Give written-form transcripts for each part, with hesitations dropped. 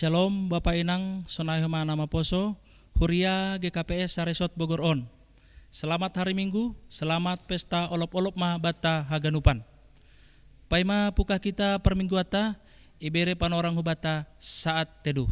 Shalom Bapak Inang Sonai Hema Nama Poso Huria GKPS Saresot Bogor On. Selamat hari Minggu, selamat pesta olop-olop ma bata haganupan. Paima puka kita perminggu ata ibere panorang hubata saat teduh.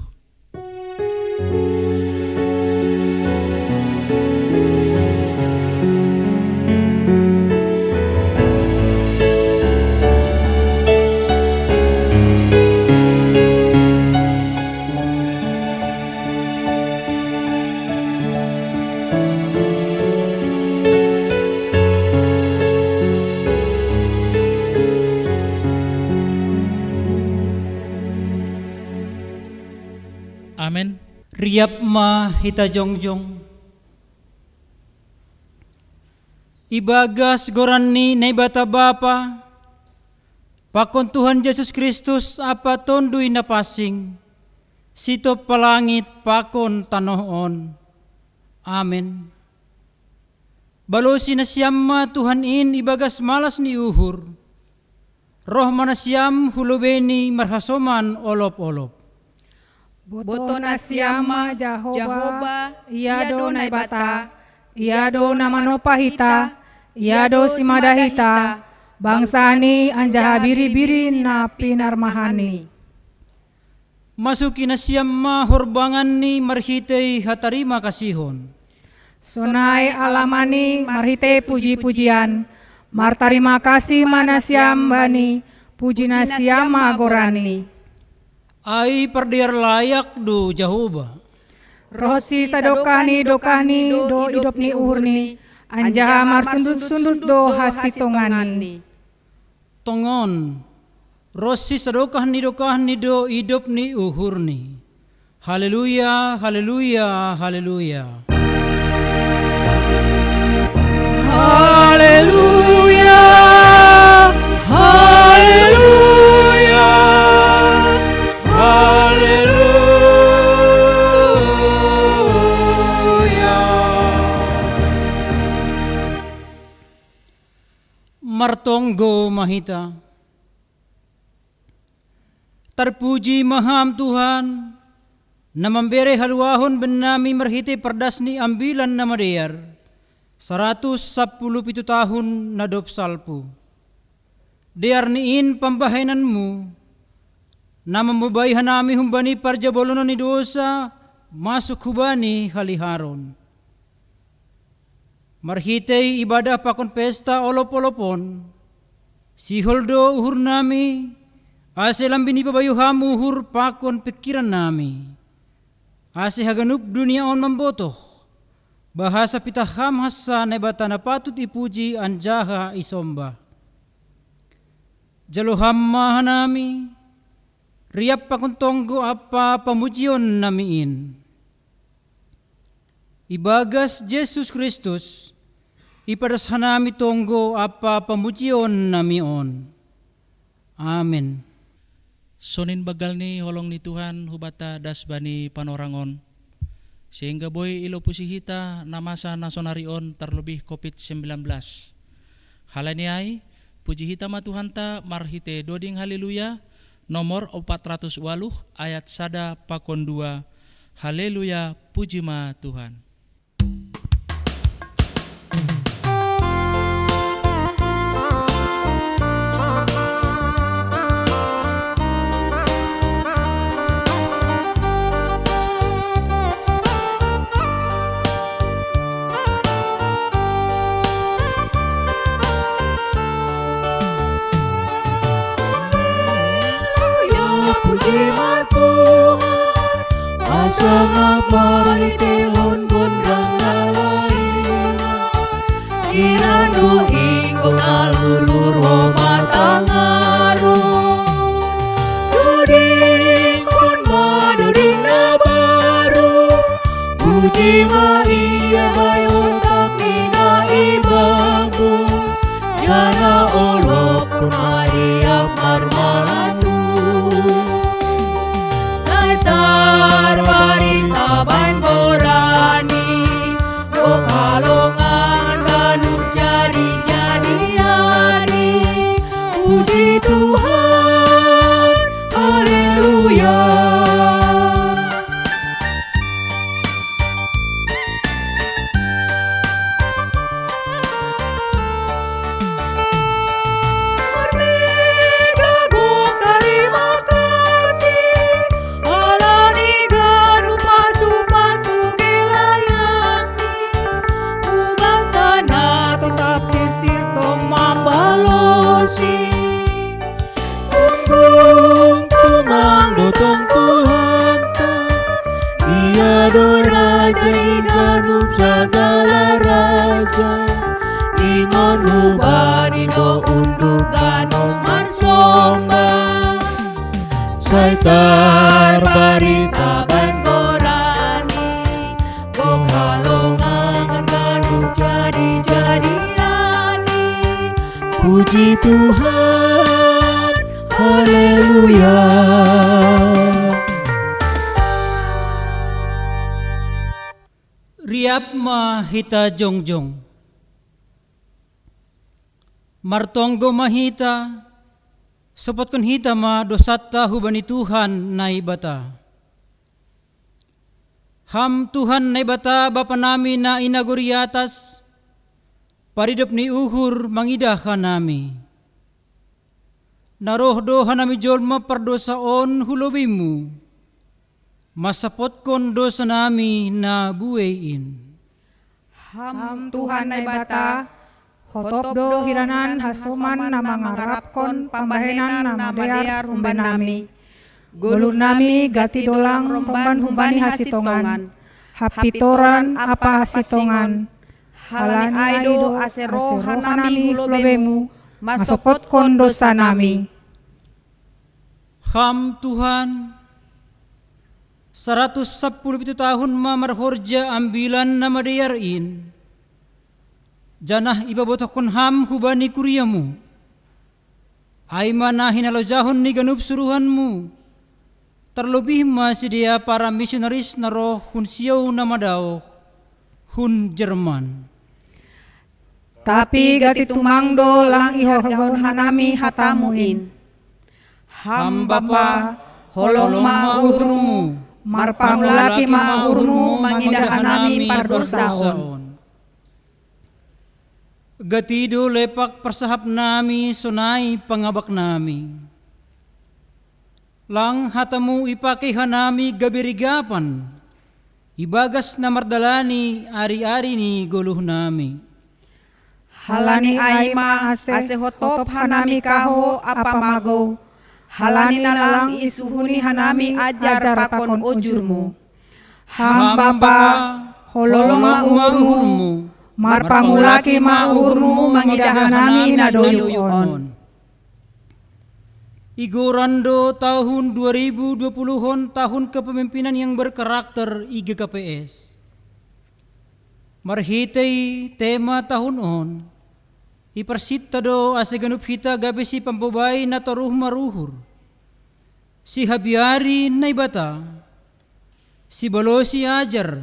Amen. Riap ma hita jongjong. Ibagas gorani na ibata bapa. Pakon Tuhan Yesus Kristus apa tondui na pasing. Sito palangit pakon tanoon. Amen. Balosi na siyam ma Tuhan in ibagas malas ni uhur. Roh mana siyam hulubeni marhasoman olop-olop. Boto na siyama Jahoba, iyado na ibata, iyado na manopahita, iyado si madahita, bangsani anja biri-biri na pinarmahani. Masuki na siyam ma horbangan ni marhitei hatarima kasihon. Sunai alamani marhite puji-pujian, martarima kasih mana siyam bani, puji na siyama gorani. Ai perdiar layak do Jahoba. Rosi sadokani dokani do idop ni uhurni, anja marsundut-sundut do hasitongani. Tongon, rosi sadokah ni do idop ni uhurni. Haleluya, haleluya, haleluya. Haleluya, haleluya. Martonggo mahita. Terpuji maham Tuhan na memberi haluahon benami merhiti perdasni ambilan nama dear 117 tahun nadop salpu. Dear niin pambahainanmu na membabai hanami humbani parjabolono ni dosa masuk hubani haliharon. Marhitei ibadah pakon pesta olop-olopon, siholdo uhur nami, ase lambini babayuham uhur pakon pikiran nami, ase haganup dunia on membotoh, bahasa pitaham hasa nebata na patut ipuji anjaha isomba. Jaloham mahanami, riap pakon tonggo apa pamujion namiin. Ibagas Yesus Kristus, ipadas hanami tonggo apa pamujion namion. Amen. Sonin bagal ni holong ni Tuhan hubata dasbani panorangon. Sehingga boy ilo pusihita namasa nasonarion terlebih COVID-19. Halaniai, puji hita ma Tuhan ta marhite doding haleluya nomor 408 ayat 1 pakon 2. Haleluya, puji ma Tuhan. Puji ma Tuhan, asa ngabali tehon gondang nalain. Inanu ingkong nalulur matangaru. Duding kon maduding na baru. Puji ma iya bayon kakina ibagu. Jana olok kun mariam marmalatu. Tarbaritaban borani, rokalongan ganuk jadi-jadiani. Puji Tuhan, haleluya. hujan ingon hubani do unduk ganu marsombang Saitar barita banborani gong halongan ganu jadi-jadiani puji Tuhan haleluya. Riap mahita jongjong martonggo mahita sopotkan hita ma dosata hubani Tuhan nai bata ham Tuhan nai bata Bapa nami na inaguri atas paridop ni uhur mangidah nami naroh doha nami jolma perdosaon hulobimu masapotkon dosa nami na buein. Ham Tuhan nai bata, hotop do hiranan hasoman na mangarapkon pambahenan na madear humban nami. Gulur nami gati dolang romban humbani hasitongan, hapitoran apa hasitongan. Halani aido aseroha nami hulobemu, masopotkon dosa nami. Ham Tuhan 117 tahun marhorja ambilan nama diyarin janah ibabotokon ham hubani kuriamu ay mana hinalojahon ni ganup suruhanmu terlebih masih dia para misionaris na roh hun siyaw na madaw hun Jerman tapi gati tumangdo lang ihorgon hanami hatamuin ham Bapa holong maurmu marpangulaki maurmu mangindahan nami pardosaon. Gatido lepak persahap nami sunai pangabak nami. Lang hatamu ipakihan nami gabirigapan. Ibagas na mardalani ari-ari ni guluh nami. Halani aima ase hotop hanami kaho apamago. Halani nalang isuhuni hanami ajar pakon ujurmu. Ham Bapa holong maurmu marpangulaki maurmu mangidahan nami nadoyuon. Igorando tahun 2020 tahun kepemimpinan yang berkarakter IGKPS. Marhitay tema tahun on. Iparsita do aseganup hita gabi si pambabay na taruh maruhur. Si Habiari na ibata. Si Balosi ajar.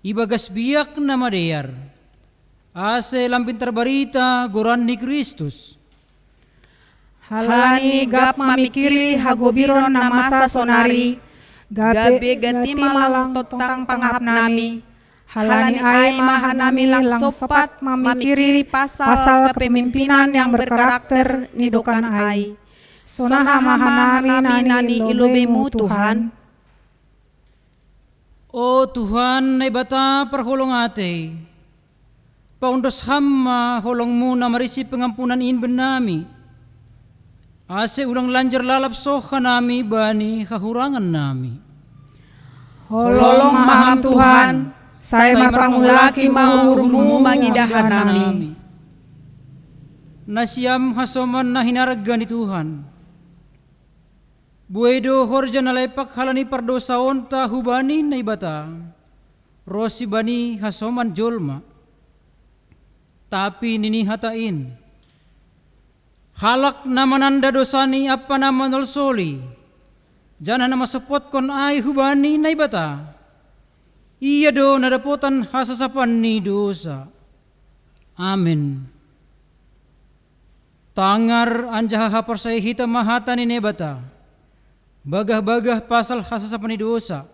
Ibagas biyak na madeyar. Ase lampin terbarita goran ni Kristus. Halani gap mamikiri hagobiron na masa sonari. Gabi gati malang totang pangahap nami. Halani ay mahanami lang sopat mamikiri pasal kepemimpinan yang berkarakter ni dokan ay. Sonaha mahanami nani ilubemu Tuhan. O Tuhan na ibata perholong ate. Paundos hamma holong mo na marisi pengampunan inben nami. Ase ulang lanjar lalap soha nami bani kahurangan nami. Holong maham Tuhan. Saya marpangulaki maurmu mangidahan nami. Nasyam hasoman na hinarga ni Tuhan. Buedo horja na lepak halani pardosaon ta hubani na ibata. Rosi bani hasoman jolma. Tapi nini hatain. Halak na mananda dosani apa na manolsoli. Jana na masapot kon ay hubani na ibata. Iya do nadapotan hasasapan ni dosa. Amin. Tangar anjaha haparsay hita mahata ni nebata. Bagah-bagah pasal hasasapan ni dosa.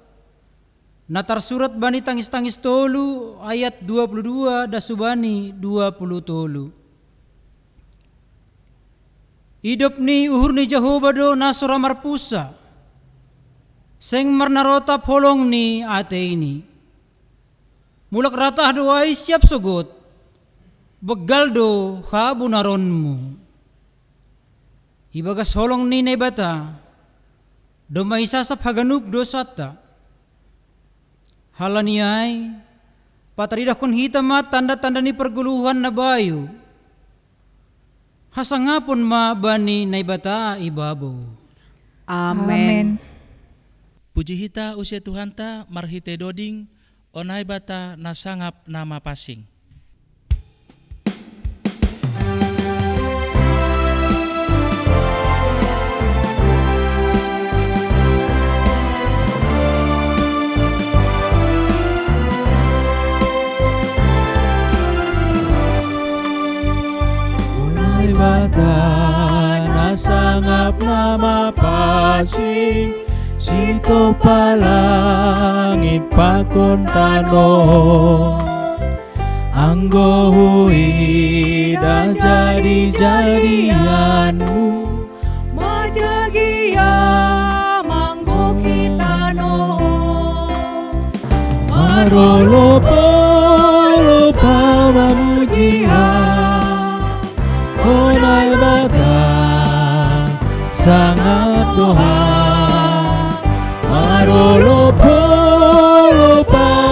Natar surat bani tangis-tangis tolu ayat 22 dasubani 20 tolu. Hidup ni uhur ni Jehovah do nasura marpusa. Seng marnarotap holong ni ate ini. Mulak ratah doai siap sugot. Begal do habunaronmu. Ibagas holong ni nebata. Do maisasap haganup dosata. Halaniay Pataridakon hita ma tanda-tanda ni perguluhan na bayu. Hasangapon ma bani na ibata ibabo. Amen. Puji hita usia Tuhan ta marhite doding onai bata nasangap nama pasing. Onai bata nasangap nama pasing, sito palangit pakon tanong, anggo huida jadi-jadianmu, majagia manggo kita no, marolopa mamujian, onai bata sangat Tuhan, marolopa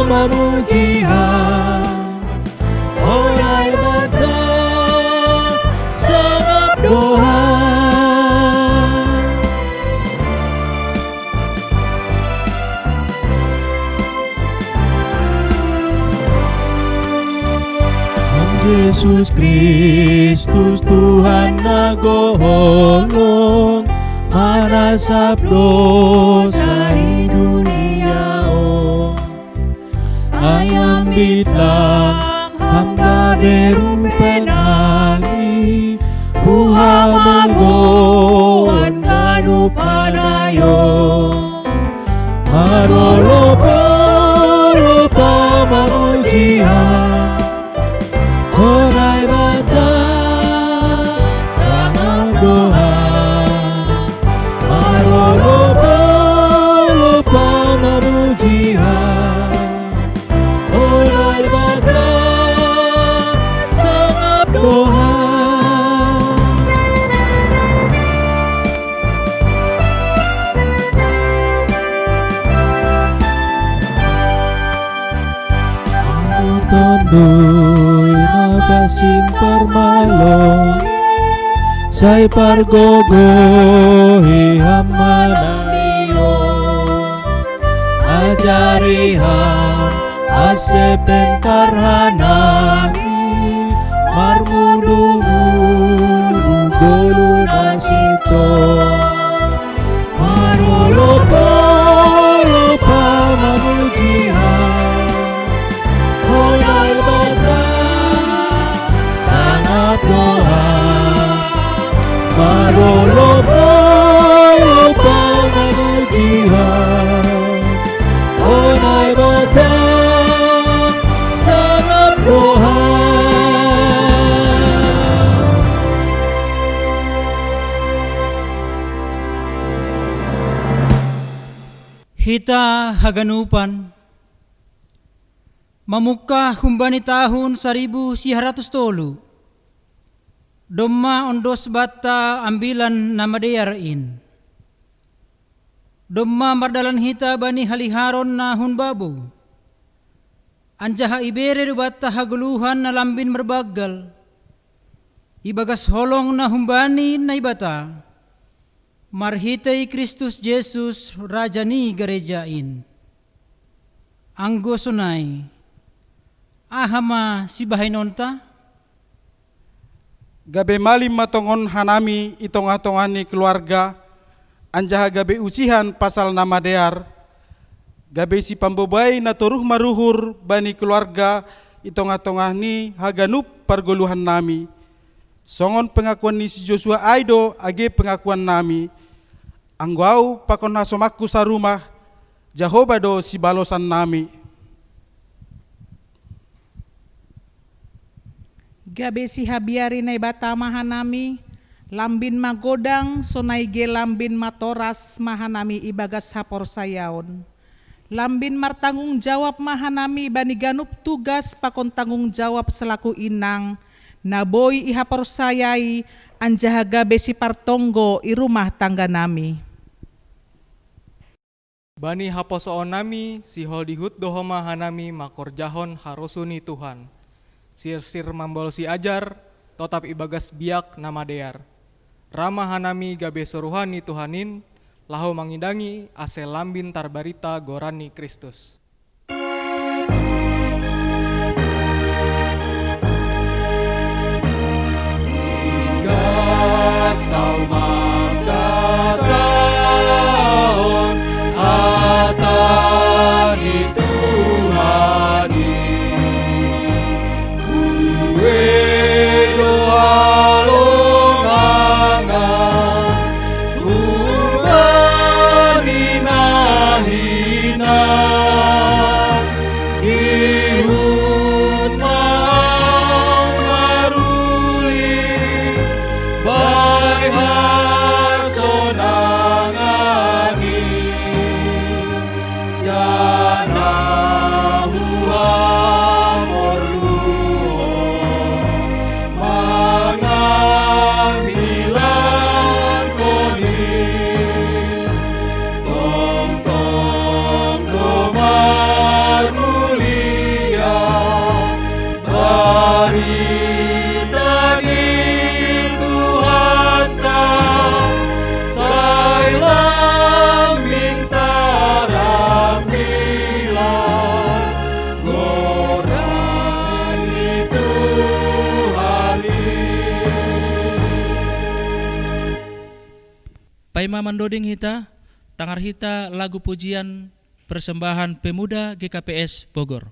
mamujian, onai bata sangat Tuhan. Yesus Kristus Tuhan nagolong, marasap dosa di dunia ayam bitlang hamba berumpenani, puhamangoan kanu panayo, marolopa mamujian, onai bata sangat Tuhan, marolopa mamujian, onai bata sangat Tuhan. Aku tandui nagasim permalong, say pargogohi hamanamiyo, ajariham asepen tarhanami, marmudu-mudu golu nasito, marolopa mamujian, onai bata sangat Tuhan, marolopa mamujian, onai bata sangat Tuhan. Hita haganupan. Mamuka humbani tahun 1100 Domma ondos bata ambilan nama deyarin. Domma mardalan hita bani haliharon na hunbabu. Anjaha ibere bata haguluhan na lambin merbagal. Ibagas holong na humbani na ibata. Marhitay Kristus Jesus rajani garejain. Anggo sunay. Ahama si bahaynonta. Gabe malim matongon hanami itong-atongan ni keluarga, anjaha gabe usihan pasal nama dear, gabe si pambobay na turuh maruhur bani keluarga itong-atongan ni haganup pargoluhan nami, songon pengakuan ni si Joshua Aido age pengakuan nami, anggau pakon nasomakku sa rumah, Jehovah do si balosan nami. Gabe si habiari na ibata mahanami, lambin magodang sonay ge lambin matoras mahanami ibagas hapor sayaon. Lambin martanggung jawab mahanami bani ganup tugas pakon tanggung jawab selaku inang, naboy ihapor sayai anjaha gabe si partonggo i rumah tangga nami. Bani haposoon nami sihol dihut dohoma hanami makorjahon harusuni Tuhan. Sir-sir mambol si ajar, totap ibagas biak nama dear. Rama hanami gabe soruhani Tuhanin, lahu mangindangi ase lambin tarbarita gorani Kristus. Saumang kataon atani Tuhani uwe doa longangan ubani nahina ihut mau maruli Bai hasonangani jana muamorluho mangamilan koni tong-tong domar mulia barita di Paima mandoding hita, tangar hita lagu pujian persembahan pemuda GKPS Bogor.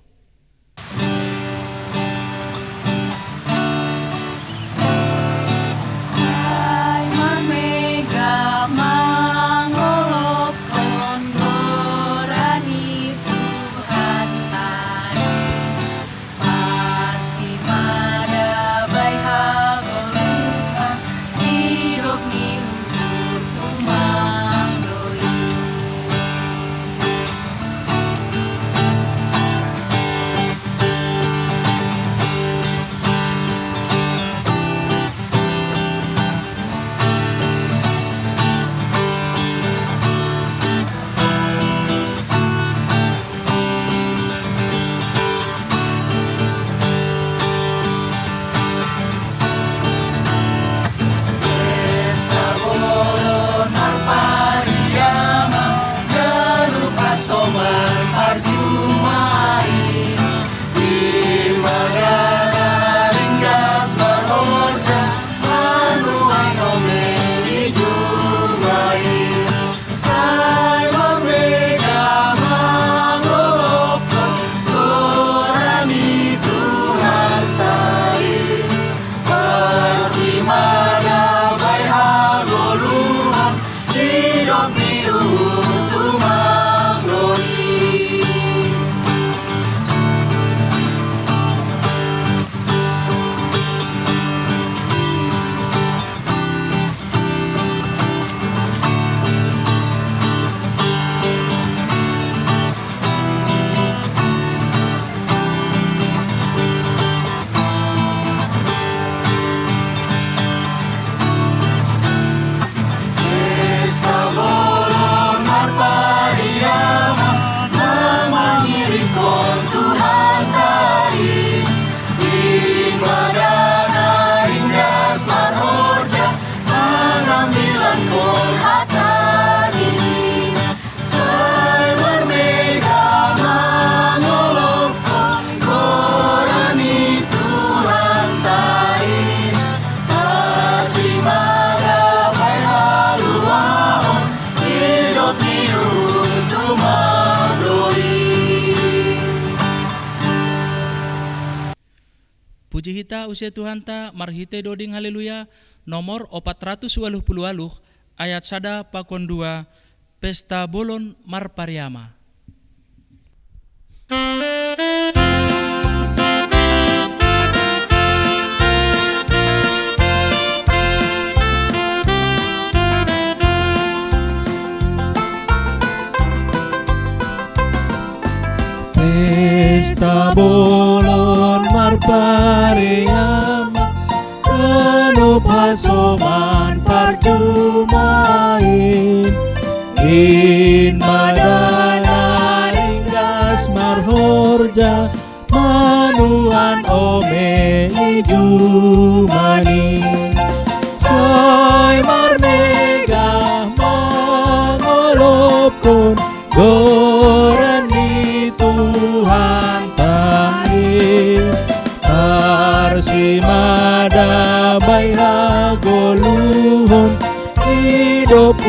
Puji hita usia Tuhan ta marhite doding haleluya nomor 480 ayat 1 pakon 2 pesta bolon marpariama. Pesta bolon marpariama kanu pasoman parjumain In madana ringgas marhorja manuan ome ijumani Say marmega mangolopkon goran di Tuhan tahir Arsimada bayhagoluhon hidup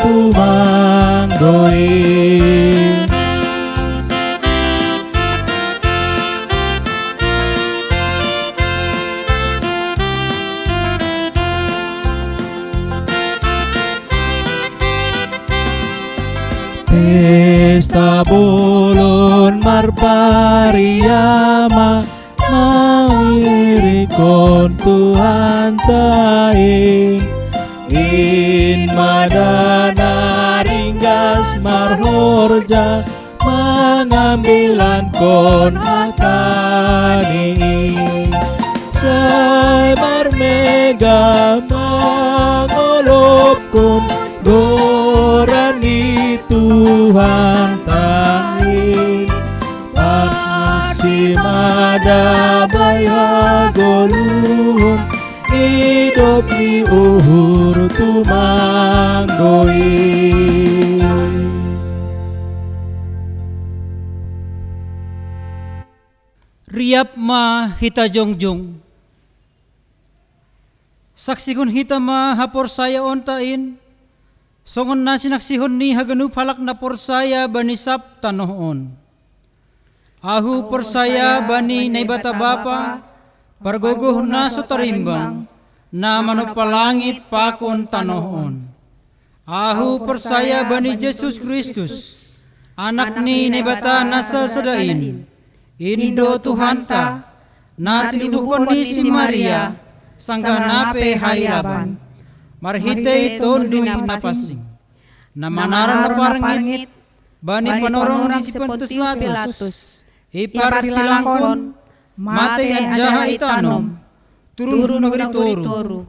tumanggoin Pesta bolon marpariama mawirikon Tuhan taing In madana ringgas marhorja mengambilan kon akani Say marmega mangolopkon gorani Tuhan tahin Pasimada bayagoluhun hidup ni uhur tumanggoin Riap ma hita jongjong Saksikon hita ma hapor saya ontain Songon na sinaksihon ni haganup halak na porsaya bani sap tanohon Ahu porsaya bani naibata bapa Pargogoh na sutarimbang na manupalangit pakon tanohon Ahu porsaya bani Jesus Kristus Anak ni naibata nasa sadain Indo Tuhanta na tinudukon ni si Maria Sangka nape hailaban Marhite tonduy napasing Na manara na parangit Bani panorong ni si Pontius Pilatus Ipar silangkon Mate jaha itanom Turu nagari toru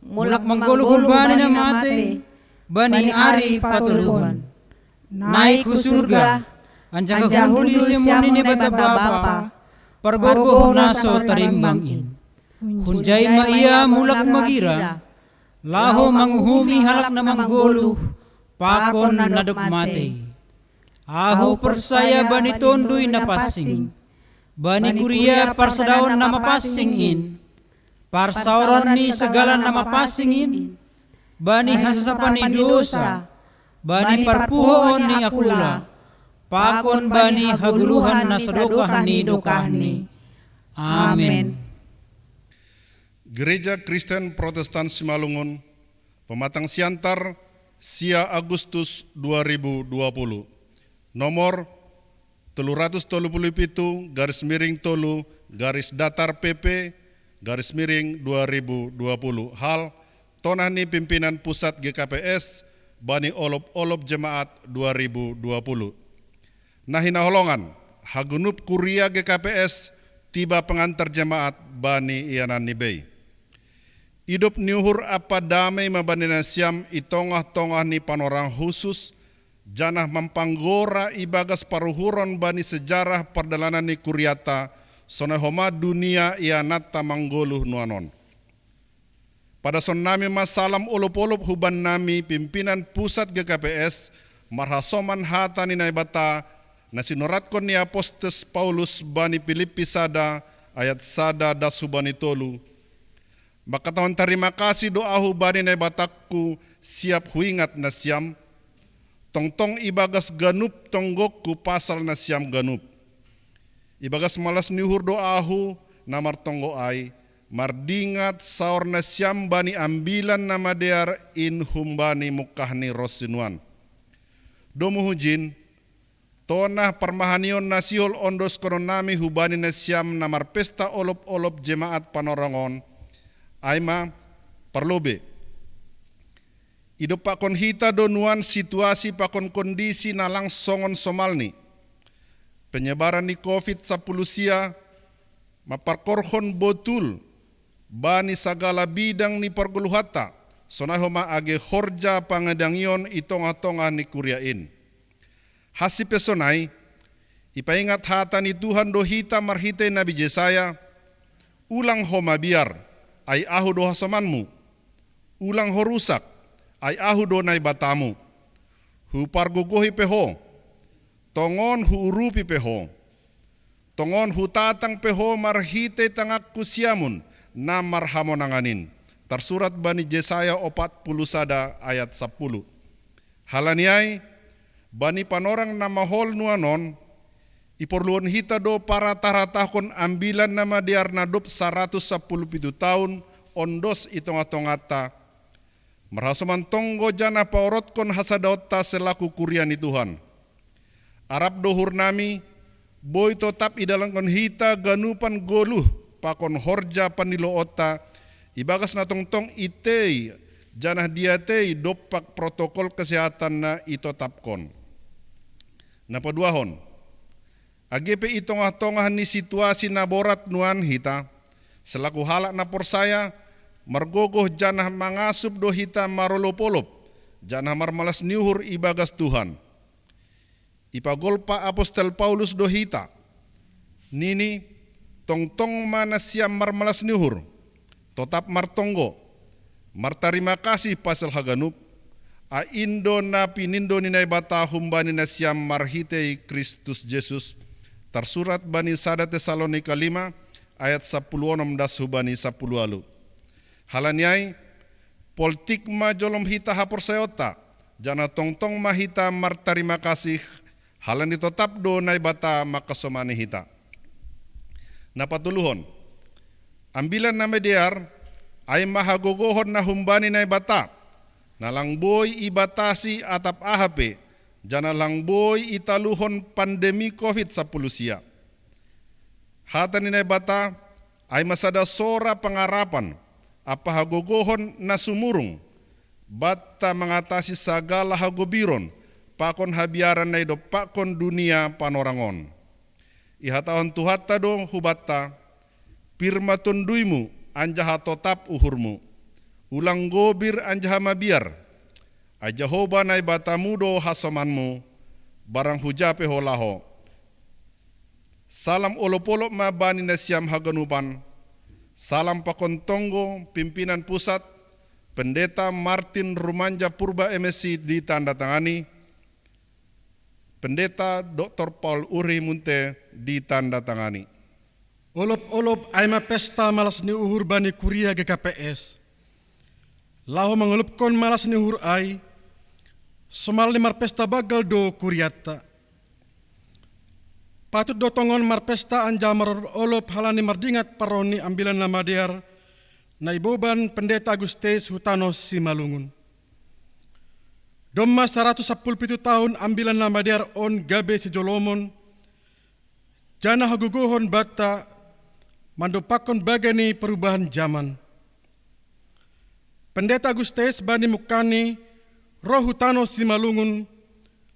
Mulak mangguluhul bani na mate Bani ari patuluhan Naik ku surga Anjang kahunduli simuni ni bata bapa Pargogoh naso tarimbangin Hunjay maiya mulak magira Laho manghumi halak na mangguluh Pakon nadok mate Ahu persaya bani tonduy na pasing Bani kuria parsadaon na mapasingin Parsauran ni segala na mapasingin Bani hasasapan ni dosa Bani parpuhoon ni akula Pakon bani haguluhan na sadokahan ni dokahan ni Amen. Gereja Kristen Protestan Simalungun, Pematang Siantar, Sia Agustus 2020. Nomor 337 _tolu _PP _2020. Hal tonahni pimpinan pusat GKPS Bani Olop-olop Jemaat 2020. Nahinaholongan hagunup kuria GKPS tiba pengantar jemaat Bani Ianan Nibei. Hidup niuhur apa damai mabanina siam itongah-tongah ni panorang khusus janah mampanggora ibagas paruhuron bani sejarah perdalanan ni kuriata sonehoma dunia ianata manggoluh nuanon. Pada son nami masalam olop-olop huban nami pimpinan pusat GKPS marhasoman hata ni naibata na sinuratkan ni Apostus Paulus bani Filipi sada ayat sada dasu bani tolu. Maka tahun terima kasih doahu bani naibatakku siap huingat na siam. Tong-tong ibagas ganup tonggokku pasal na siam ganup. Ibagas malas nihur doahu namar tonggo ai. Mardingat saur na siam bani ambilan nama dear in humbani mukahni rosinuan. Domu hujin, tonah permahanion nasihol ondos koronami hubani na siam namar pesta olop-olop jemaat panorangon. Aima perlobe. Ido pakon hita donuan situasi pakon kondisi nalang songon somalni. Penyebaran ni COVID-10 sia maparkorhon botul bani sagala bidang ni perguluhata sonahoma age horja pangedangion itong-atongan ni kuriain. Hasi pesonai, ipaingat hata ni Tuhan dohita marhite Nabi Yesaya, ulang homa biar, ay ahu do hasamanmu, ulang ho rusak, ay ahu do nai batamu, hu pargugohi peho, tongon hu urupi peho, tongon hu tatang peho marhite tangak kusiamun, na marhamonanganin. Tersurat bani Yesaya 41 ayat 10. Halaniai, bani panorang na mahol nuanon, iporluon hita do para taratakon ambilan nama diar nadop 117 tahun, ondos itong-atongata. Merhasoman tonggo jana paorot kon hasadaota selaku kurian ni Tuhan. Arab dohur nami, boy totap idalang kon hita ganupan goluh, pakon horja paniloota, ibagas na tongtong itei, janah diatei dopak protokol kesehatan na itotapkon. Napaduahon, agepe itong-atongah ni situasi na borat nuan hita, selaku halak na porsaya, margogoh janah mangasup do hita marolopolop, janah marmalas niuhur ibagas Tuhan. Ipagolpa Apostel Paulus do hita, nini tongtong mana siam marmalas niuhur, totap martonggo, martarima kasih pasal haganup, a indo na pinindo ninay bata humbani na siam marhitei Kristus Jesus, tersurat bani sada Tesalonika 5 ayat 16 hubani 10 alu. Halaniai, politik ma jolom hita hapor sayota, jana tongtong mahita martarima kasih, halani totap do nai bata makasomani hita. Napatuluhon, ambilan na mediar ay mahagogohon na humbani na ibata, na langboy ibatasi atap ahape, jana langboy italuhon pandemi COVID-10 siya. Hatan ni na ibata ay masada sora pangarapan, apa hagogohon na sumurung, bata mengatasi sagala hagobiron, pakon habiaran na ido pakon dunia panorangon. Ihatahon tuhata do hubata, pirma tunduimu anjaha totap uhurmu, ulang gobir anjaha mabiar, ajahoba nai batamu do hasomanmu, barang hujape holaho. Salam olopolop mabani na siam haganupan, salam pakontonggo pimpinan pusat, Pendeta Martin Rumanja Purba MSc ditandatangani, Pendeta Dr. Paul Uri Munte ditandatangani. Olop-olop ay mapesta malas ni uhur bani kuria GKPS. Laho mengelupkon malas ni uhur ay, somal ni marpesta bagal do kuriata. Patut do tongon marpesta anja olop halani mardingat paroni ambilan nama diar, na iboban Pendeta Agustes Hutano Simalungun. Doma 117 tahun ambilan nama diar on gabe sejolomon, jana hagugohon bata, mandopakon bagani perubahan zaman. Pendeta Agustes bani mukani, roh Hutano Simalungun,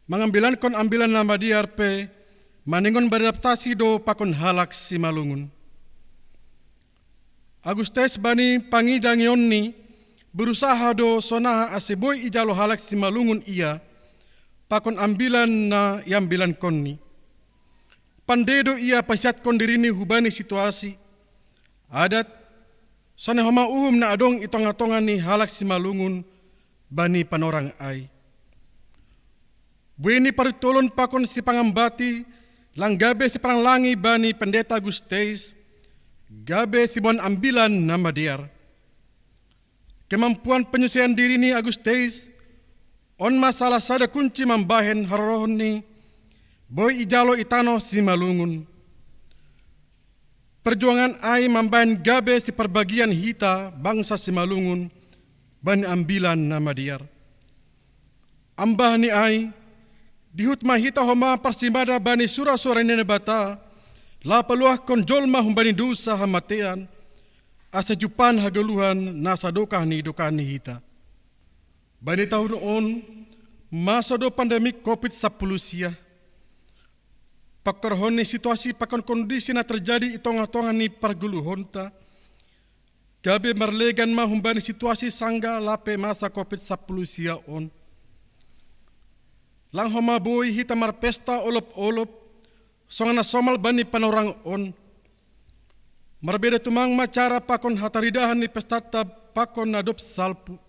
mengambilankon ambilan nama diar pe, maningon beradaptasi do pakon halak Simalungun. Agustes bani pangidangionni, berusaha do sonaha aseboy ijalo halak Simalungun ia, pakon ambilan na yambilan konni. Pandedo ia pasiatkon dirini hubani situasi, adat, sonahoma uhum na adong itong-atongan ni halak Simalungun, bani panorang ay. Bueni paritulon pakon si pangambati, lang gabe si paranglangi bani Pendeta Agustes, gabe si bon ambilan na madiar. Kemampuan penyusian diri ni Agustes, on masalah sada kunci mambahen harohon ni, boy ijalo itano Simalungun. Perjuangan ay mambahen gabe si perbagian hita bangsa Simalungun, bani ambilan na madiar. Ambah ni ay, dihut mahita homa persimada bani sura-sura ni bata, la peluah konjolma humbani dusa hamatean, asa jupan hagaluhan nasa dokah ni hita. Bani tahun on, masa do pandemik COVID-10 sia. Pakarhon ni situasi pakon kondisi na terjadi itong-atongan ni parguluhonta, gabe marlegan mahumbani situasi sangga lape masa COVID-10 sia on. Lang homa boy hita marpesta olop-olop, songana somal bani panorang on. Marbeda tumang macara pakon hataridahan ni pestata pakon nadop salpu.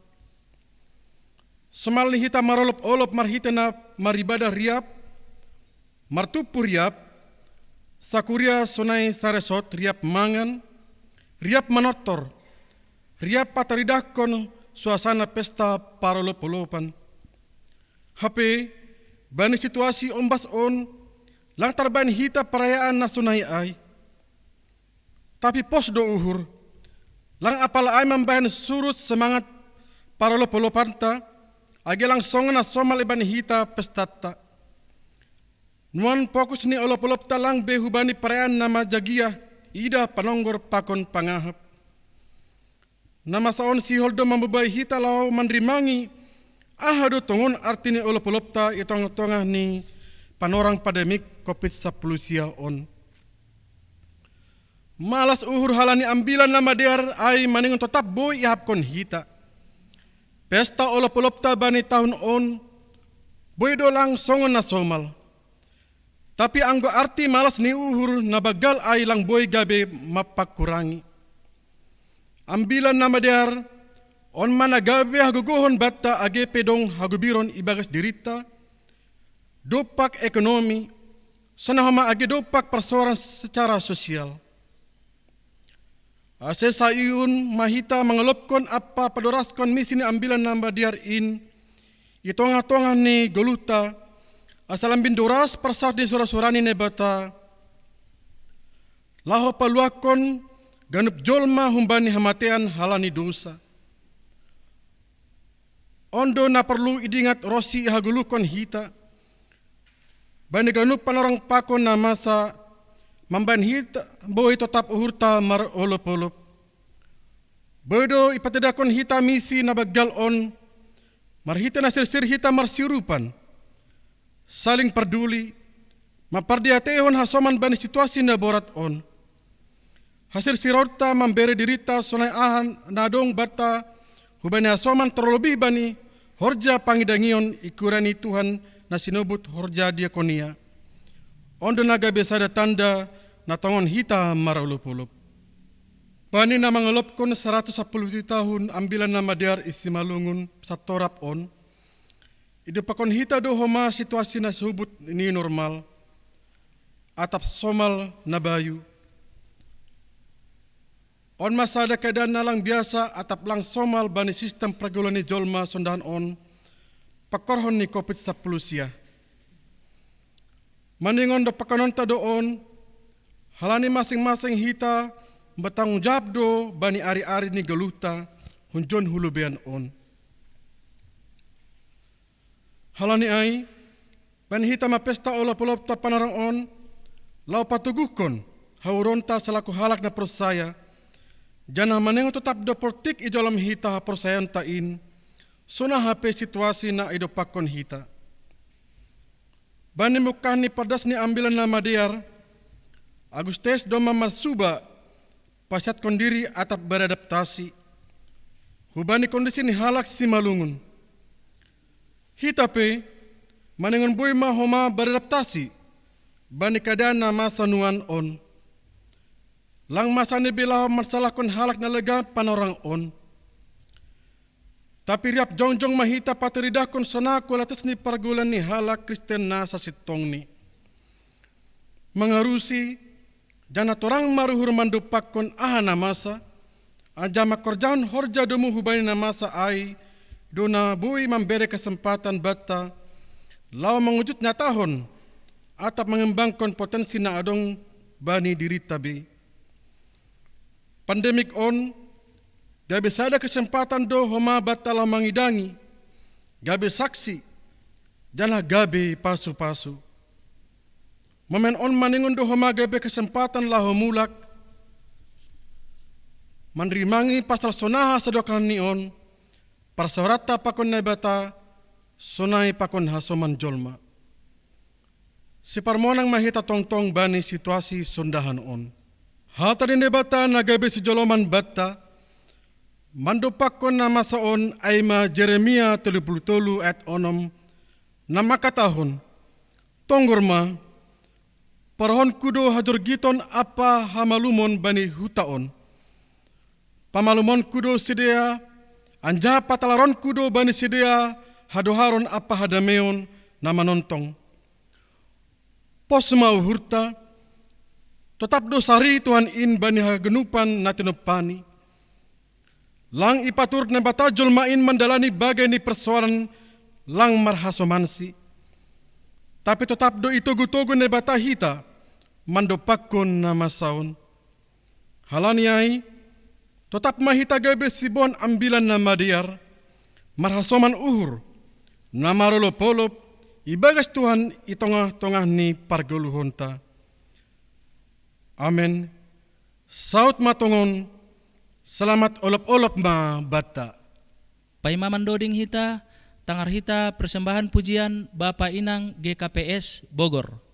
Somal ni hita marolop-olop marhita na maribada riap, martupu riap, sakuria sonai saresot riap mangan, riap manotor, riap pataridakon suasana pesta parolop-olopan. HP, bani situasi ombas on, lang tarban hita perayaan na sunai ay. Tapi pos do uhur, lang apala ay mambahan surut semangat parolop-olopan ta, agi langsung na somal iban hita pestata. Nuan fokus ni olop-olop talang behubani perayaan nama jagia ida panonggor pakon pangahap. Nama saon si holdo mambabai hita lau mandrimangi ahado tongon artini olop-olop ta itong tongah ni panorang pandemik COVID-10 sia on. Malas uhur halani ambilan nama dear ay maningon tetap boy ihapkon hita. Pesta olop-olop ta bani tahun on, boy dolang songon na somal. Tapi anggo arti malas ni uhur na bagal ay lang boy gabe mapakurangi. Ambilan nama dear, on mana gabe haguguhon bata age pedong hagubiron ibagas dirita, dopak ekonomi, sanahama age dopak persoalan secara sosial. Ase sayun mahita mengelopkon apa padoraskon misi ni ambilan namba diar in itonga-tonga ni goluta asalam bindoras persat di sura-surani nebata laho paluakon ganup jolma humbani hamatean halani dosa. Ondo na perlu idingat rosi hagulukon hita bani ganup panorang pakon na masa mamban hita boy tetap uhurta mar olop-olop. Bodo ipatedakon hita misi na baggal on, marhita na sirsir hita marsirupan, saling peduli, mapardiatehon hasoman bani situasi na borat on. Hasil sirorta memberi dirita sonai ahan nadong bata hubani hasoman terlebih bani horja pangidangion ikurani Tuhan na sinubut horja diakonia. Ondo naga besada tanda na tongon hita marolop-olop. Bani na mangalopkon 110 tahun ambilan nama diar isi malungun satorap on. Ide pakon hita do homa situasi na subut ini normal. Atap somal na bayu. On masada keadaan nalang biasa atap lang somal bani sistem pergaulan ni jolma sondahan on. Pakorhon ni COVID-10 sia. Maningon do pakanonta do on. Halani masing-masing hita bertanggung jawab do bani ari-ari ni geluta hunjon hulubean on. Halani ai bani hita ma pesta olop-olop ta panarang on lau patuguhkon hauronta selaku halak na prosaya jana manengo tetap do portik ijolam hita prosayan tain suna hape situasi na ido pakon hita. Bani mukah ni padas ni ambilan nama diar Agustes do mamasuba pasat kondiri atap beradaptasi. Hubani kondisi ni halak si malungun. Hitape manengon boy mahoma beradaptasi. Bani kadana masa nuan on. Lang masa ni bila masalah kon halak na lega panorang on. Tapi riap jongjong mahita pateridah kon sonaku latas ni pargulan ni halak Kristen na sa sitong ni. Mengarusi jana torang maruhur mandupak kon ahana masa, ajama korjaun horja domu hubani na masa ai, dona bui memberi kesempatan bata, lau mengujud tahun, atap mengembangkan potensi na adong bani diri tabi. Pandemik on, gabe sada kesempatan do homa bata lau mengidangi, gabe saksi, jana gabe pasu-pasu. Momen on maningon do homa gabe kesempatan lah mulak manrimangi pasal sonaha sadokan ni on parsawarata pakon nebata sonai pakon hasoman jolma. Si parmonang mahita tong-tong bani situasi sondahan on. Hata di nebata na gabe si joloman bata Mandopakon nama saon aima Jeremia 33 ayat 6 nama katahon tonggorma parahon kudo hajor giton apa hamalumon bani hutaon pamalumon kudo sidea anja patalaron kudo bani sidea hadoharon apa hadameon nama nontong pos mau hurta tetap dosari Tuhan in bani hagenupan natinopani lang ipatur na batajol main mandalani bagay ni persoalan lang marhasomansi. Tapi tetap do itugu-tugu na batahita mandopakon na masaon. Halaniay, tetap mahita gabe sibon ambilan na madiar, marhasoman uhur, na marolopolop, ibagas Tuhan itongah-tongah ni parguluhonta. Amen. Saut matungon, selamat olop-olop ma bata. Paima mandoding hita, tangar hita persembahan pujian Bapa Inang GKPS Bogor.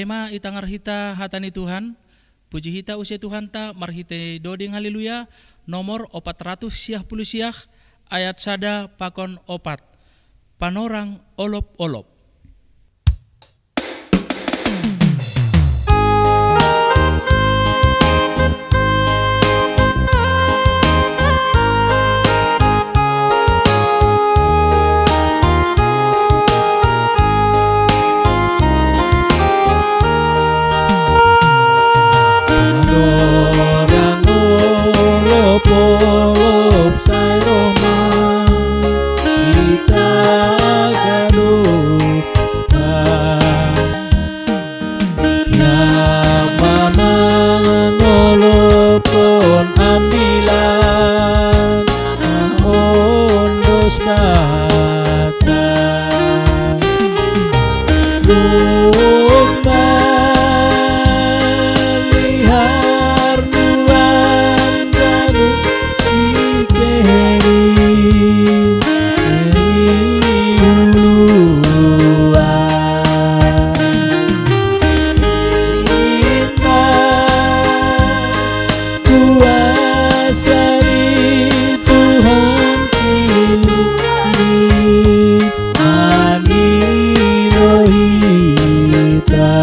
Paima itangar hita hatani Tuhan, puji hita usia Tuhan ta marhite doding haleluya nomor 400 ayat sada pakon 4. Panorang olop-olop. Olop-olop say Roma, kita gaduhan. Yang mamangan olopon ambilan, naon dos datang. Lumba lihar nuan ganu sikeri uluan. Kita kuasa di Tuhan kini aniro hita.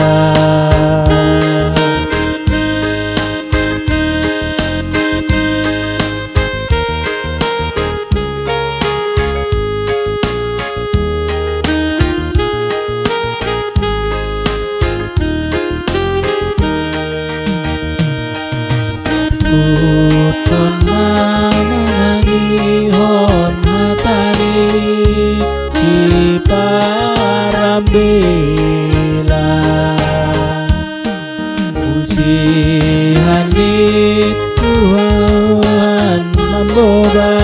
Uton manangihon hatani si parambela, usihan di Tuhan mamboga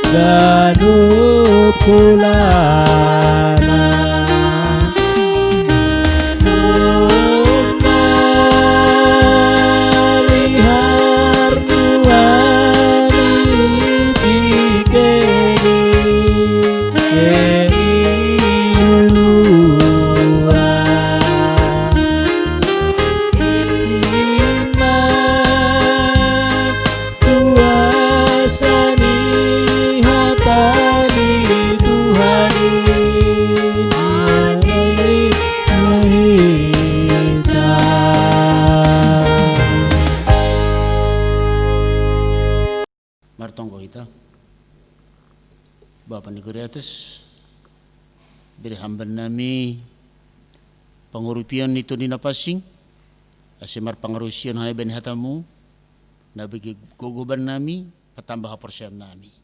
gadup kulana. Lihar nuani sikeni uluan. Iman kuasa ni hatani Tuhan Martonggo kita Bapak Nikuriatus beri hamba nami pengurupian itu di napasing asemar pengarusian hai ben hatamu nabigi gogoban nami patambah persian nami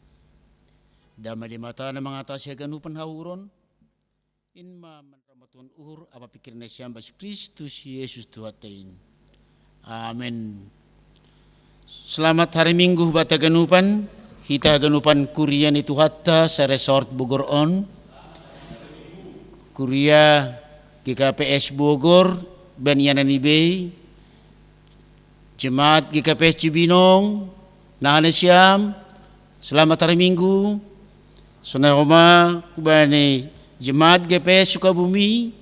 dama di mata na mengatasi ganupan hauron inma manramatun uhur apa pikir nasiam bas Kristus Yesus Tuhatain. Amin. Selamat hari Minggu bata ganupan, kita ganupan kurian itu hatta sa resort Bogor on. Kuria GKPS Bogor ben yanani bay. Jemaat GKPS Cibinong, nahana siam. Selamat hari Minggu. Sunai Roma kubani Jemaat GKPS Sukabumi.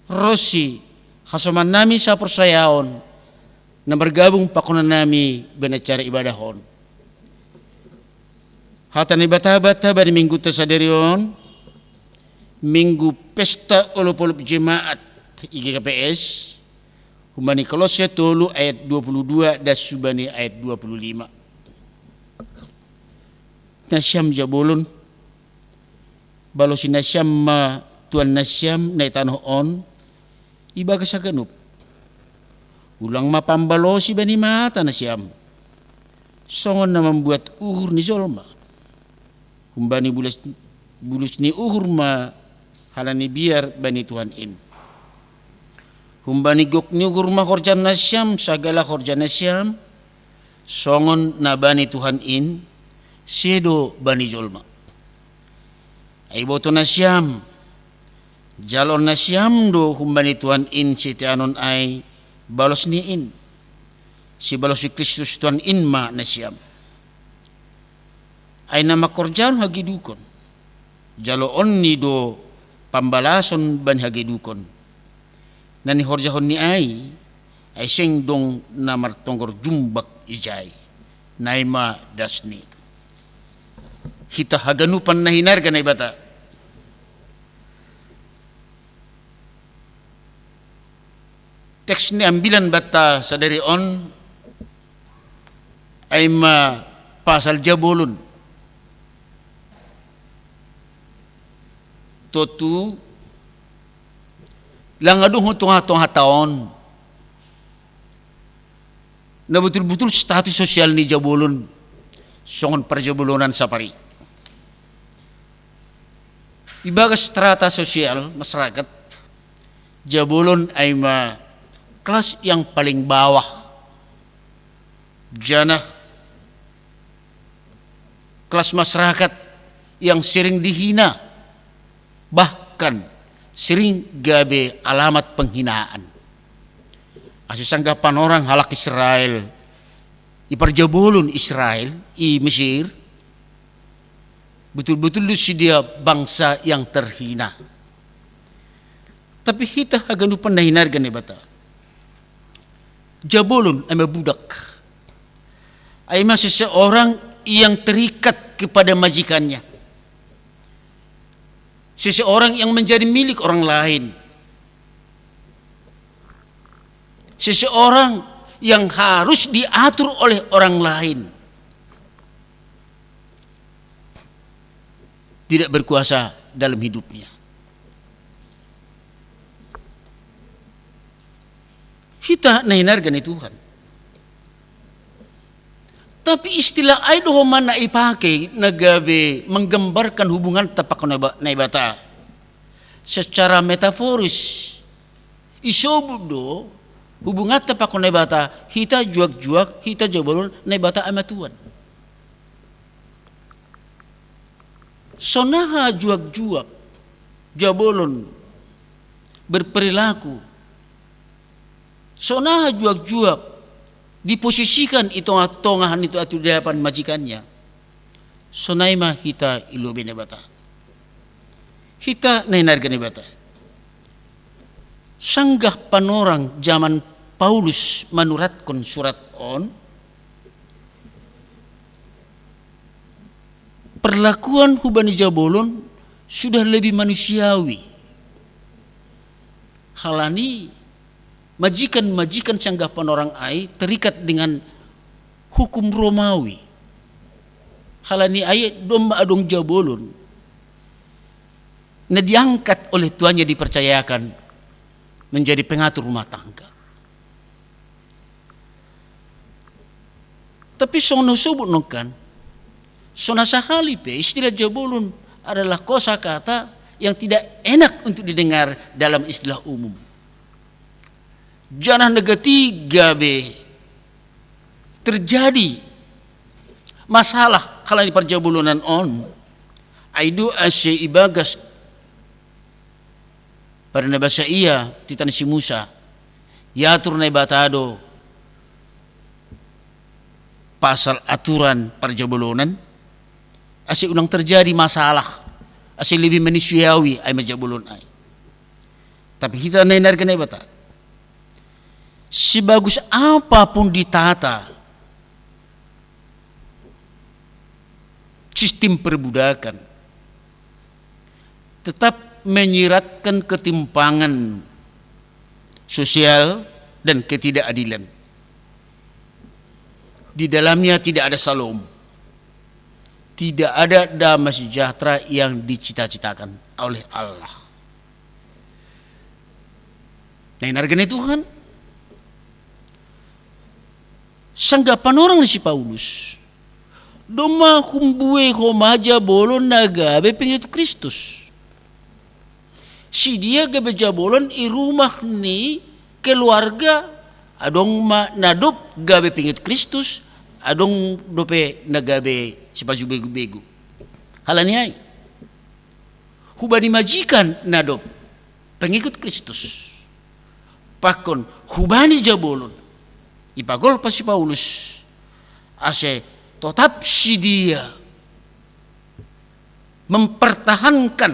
Rosi hasoman nami sa persayaon na bergabung pakunan nami benacara ibadahon. Hatan ibata-bata bani minggu tasaderion, minggu pesta olop-olop jemaat IGKPS, humani Kolose tolu ayat 22 dan subani ayat 25. Nasyam jabolon, balosi nasyam ma tuan nasyam na itanoh on, ibaga sa ganup. Ulang mapambalosi bani mata na siyam. Songon na membuat uhur ni zolma. Humbani bulus ni uhur ma halani biar bani Tuhan in. Humbani gok ni uhur ma korjan na siyam, sagala korjan na siyam. Songon na bani Tuhan in, sedo bani zolma. Ay boto na siyam. Jalon na siyam do humbani Tuhan in sitianon ay balos niin si balos si Kristus Tuhan inma na siyam ay na makorjan hagidukon jaloon ni do pambalason ban hagidukon nani horjahon ni ai seng dong namar tonggor jumbak ijai naima dasni hita haganupan na hinarga na ibata teks ni ambilan bata sa dari on ay ma pasal jabolon totu lang adung tunga taon na betul-betul status sosial ni jabolon songon perjabolonan sapari ibagas strata sosial masyarakat jabolon ay ma kelas yang paling bawah jana kelas masyarakat yang sering dihina bahkan sering gabe alamat penghinaan asisanggapan orang halak Israel iparjabolon Israel i Mesir betul-betul si dia bangsa yang terhina tapi hita haganupan na hinarga ni bata jabolon ay mabudak ay seseorang yang terikat kepada majikannya seseorang yang menjadi milik orang lain seseorang yang harus diatur oleh orang lain tidak berkuasa dalam hidupnya kita nahinargan ni Tuhan. Tapi istilah ay doho man na ipake nagabe menggambarkan hubungan tapak naibata secara metaforis isobudo hubungan tapak naibata hita juak-juak hita jabolon naibata ama Tuhan. Sonaha juak-juak jabolon berperilaku sonaha juak-juak diposisikan tongahan itu atu di hadapan majikannya sonai mah hita ilobe ne bata hita nainarga ne bata sanggah panorang zaman Paulus manuratkan surat on perlakuan hubani jabolon sudah lebih manusiawi halani majikan-majikan sanggapan orang ai terikat dengan hukum Romawi. Halani ai domba adong jabolon. Na diangkat oleh tuannya dipercayakan menjadi pengatur rumah tangga. Tapi sono subut nokan. Sona sahali pe istilah jabolon adalah kosakata yang tidak enak untuk didengar dalam istilah umum. Janah negati gabe terjadi masalah kalau di perjabulunan on aidu asy ibagas pada bahasa iya titan si Musa yatur na batado pasal aturan perjabulunan asy unang terjadi masalah asy lebih manusiawi ay majabulun ay tapi kita nainarkan ay bata sebagus apapun ditata sistem perbudakan tetap menyiratkan ketimpangan sosial dan ketidakadilan. Di dalamnya tidak ada salam, tidak ada damai sejahtera yang dicita-citakan oleh Allah. Nah, harganya Tuhan sanggapan orang si Paulus doma kumbue homaja bolon naga bepeng itu Kristus si dia gabe jabolon i rumah ni keluarga adong ma nadop gabe pengit Kristus adong dope nagabe si baju begu-begu halani ai hubani majikan nadop pengikut Kristus pakon hubani jabolon ipagol pa si Paulus ase tetap si dia mempertahankan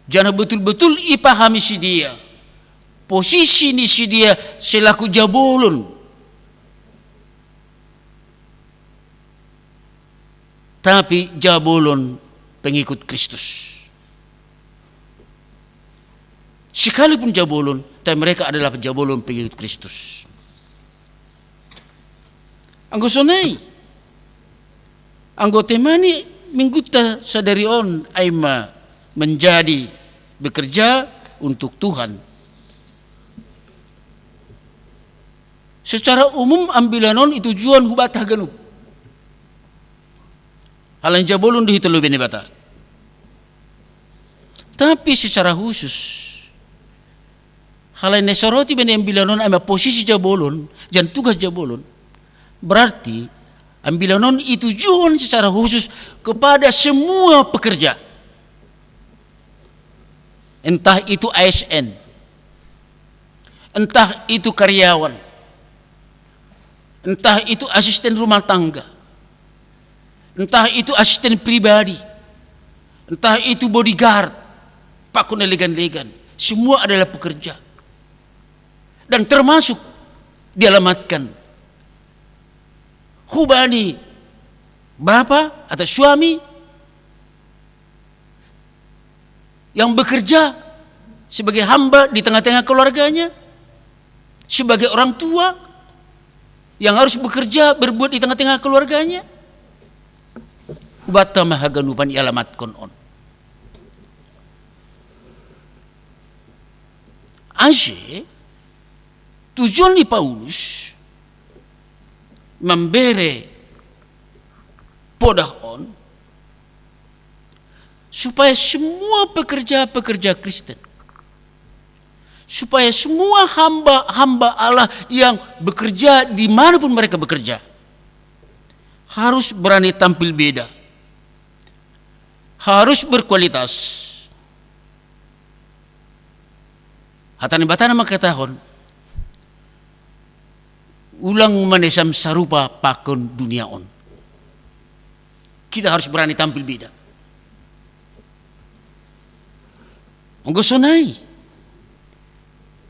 Jangan betul-betul ipahami si dia. Posisi ni si dia selaku jabulun. Tapi jabulun pengikut Kristus. Sekalipun jabulun, tapi mereka adalah jabulun pengikut Kristus. Anggo sonai, anggo temani mingguta sadari on aima menjadi bekerja untuk Tuhan. Secara umum ambilanon itu tujuan hubat haganub. Halan jabulun di hitelu bene bata. Tapi secara khusus halan nesoroti bene ambilanon ama posisi jabulun, jan tugas jabulun. Berarti ambilanon itu tujuan secara khusus kepada semua pekerja. Entah itu ASN, entah itu karyawan, entah itu asisten rumah tangga, entah itu asisten pribadi, entah itu bodyguard, pakun elegan-elegan, semua adalah pekerja. Dan termasuk dialamatkan hubani bapak atau suami yang bekerja sebagai hamba di tengah-tengah keluarganya, sebagai orang tua yang harus bekerja berbuat di tengah-tengah keluarganya. Hubata mahaganupan ilamat konon. Ase tujuan ni Paulus memberi podah on supaya semua pekerja-pekerja Kristen, supaya semua hamba-hamba Allah yang bekerja dimanapun mereka bekerja harus berani tampil beda, harus berkualitas. Hatani batana makatahon ulang manesam sarupa pakon dunia on. Kita harus berani tampil beda. Anggo sonai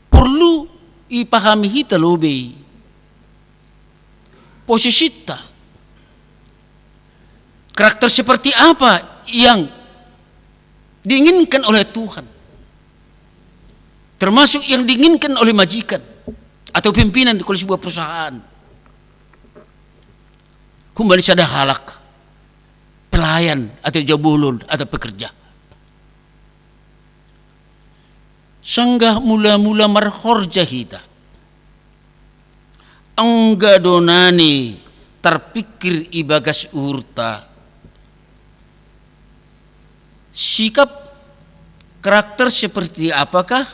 perlu ipahami hita lobe posisita, karakter seperti apa yang diinginkan oleh Tuhan, termasuk yang diinginkan oleh majikan atau pimpinan di sebuah perusahaan. Kembali sada halak pelayan atau jabulun atau pekerja. Sanggah mula-mula marhorja hita angga donani terpikir ibagas urta sikap karakter seperti apakah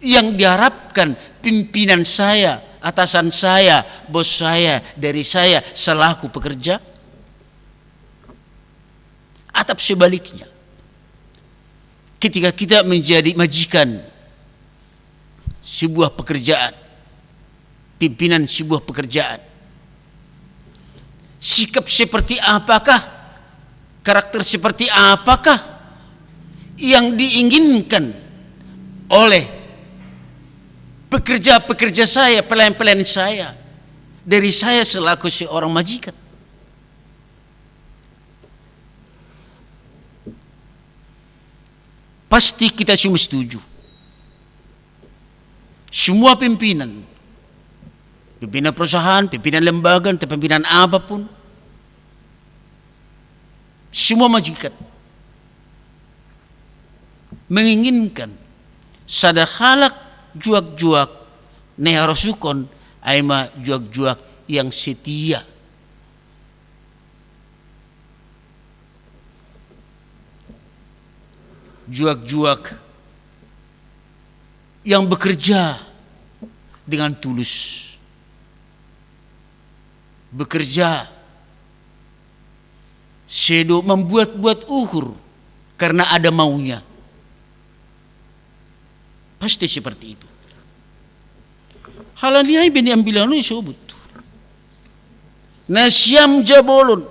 yang diharapkan pimpinan saya, atasan saya, bos saya dari saya selaku pekerja, atau sebaliknya. Ketika kita menjadi majikan sebuah pekerjaan, pimpinan sebuah pekerjaan, sikap seperti apakah, karakter seperti apakah yang diinginkan oleh pekerja-pekerja saya, pelayan-pelayan saya dari saya selaku seorang majikan. Pasti kita semua setuju. Semua pimpinan perusahaan, pimpinan lembaga, atau pimpinan apapun, semua majikan menginginkan sada halak juak-juak neharosukon aima juak-juak yang setia. Juak-juak yang bekerja dengan tulus, bekerja sedo membuat-buat uhur karena ada maunya. Pasti seperti itu. Halaniai beni ambilanu isobut. Nasyam jabolun.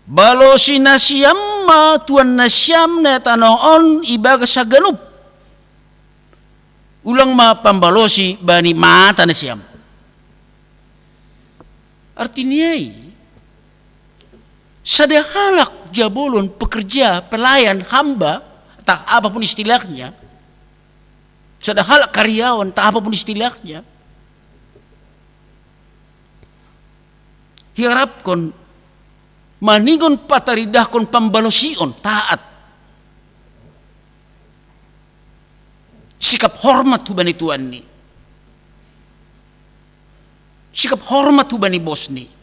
Balosi nasyam ma tuan na siyam na tanoon ibagas sa ganup. Ulang ma pambalosi bani mata na siyam. Artinya sadahalak jabolon pekerja, pelayan, hamba, tak apapun istilahnya, sadahalak karyawan, tak apapun istilahnya, hiarapkon maningon pataridahkon pambalosion taat, sikap hormat hubani tuan ni, sikap hormat hubani bos ni.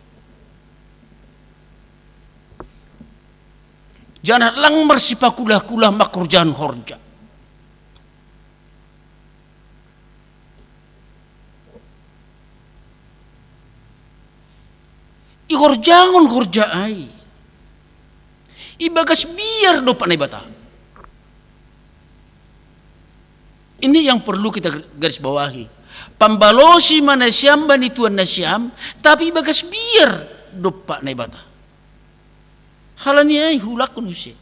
Jangan lang marsipakulah-kulah makurjan horja. Ihorjangon horja ai. Ibagas biar do panay bata. Ini yang perlu kita garis bawahi. Pambalosi mana siam bani tuan na siam, tapi ibagas biar do panay bata. Halani ay hulak kunusi.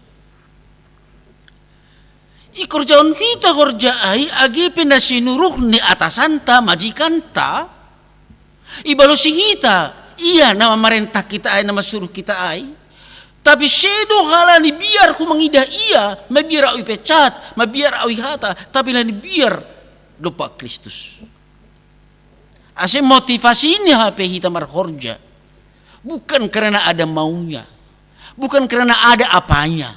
Ikorjaon kita korja ay agi pinasinuruh ni atasanta majikanta. Ibalosi kita iya nama marentah kita ay nama suruh kita ay. Tapi sedo halani biar ku mangida iya, mabiar awi pecat, mabiar awi hata, tapi lani biar dopa Kristus. Ase motivasi ini HP kita marhorja. Bukan karena ada maunya. Bukan karena ada apanya.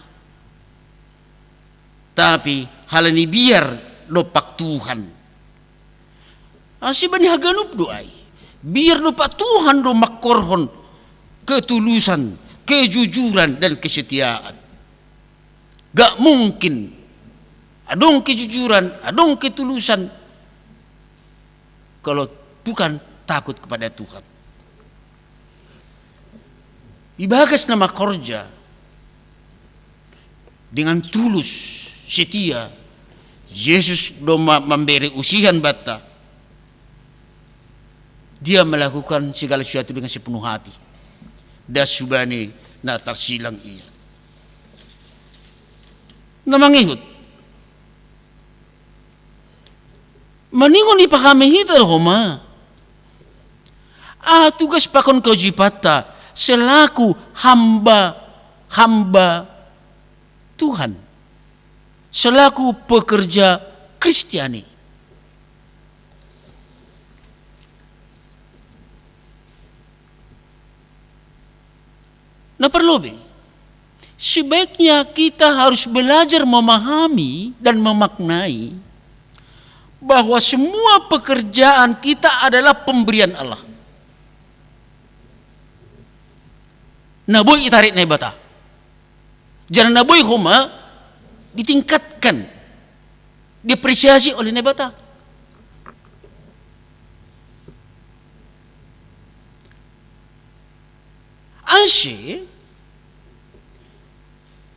Tapi hal ini biar dopak Tuhan. Asih bani haganup doai. Biar dopak Tuhan do makorhon ketulusan, kejujuran dan kesetiaan. Gak mungkin adong kejujuran, adong ketulusan kalau bukan takut kepada Tuhan. Ibagas nama korja dengan tulus setia Yesus doma memberi usihan bata. Dia melakukan segala sesuatu dengan sepenuh hati. Dasubani na tarsilang iya. Namangihut. Maningon ipakami hita homa. Tugas pakon kajipata selaku hamba Tuhan, selaku pekerja Kristiani. Nah perlu sebaiknya kita harus belajar memahami dan memaknai bahwa semua pekerjaan kita adalah pemberian Allah. Naboy itarik na bata. Jangan naboy huma ditingkatkan, diapresiasi oleh nebata. Anse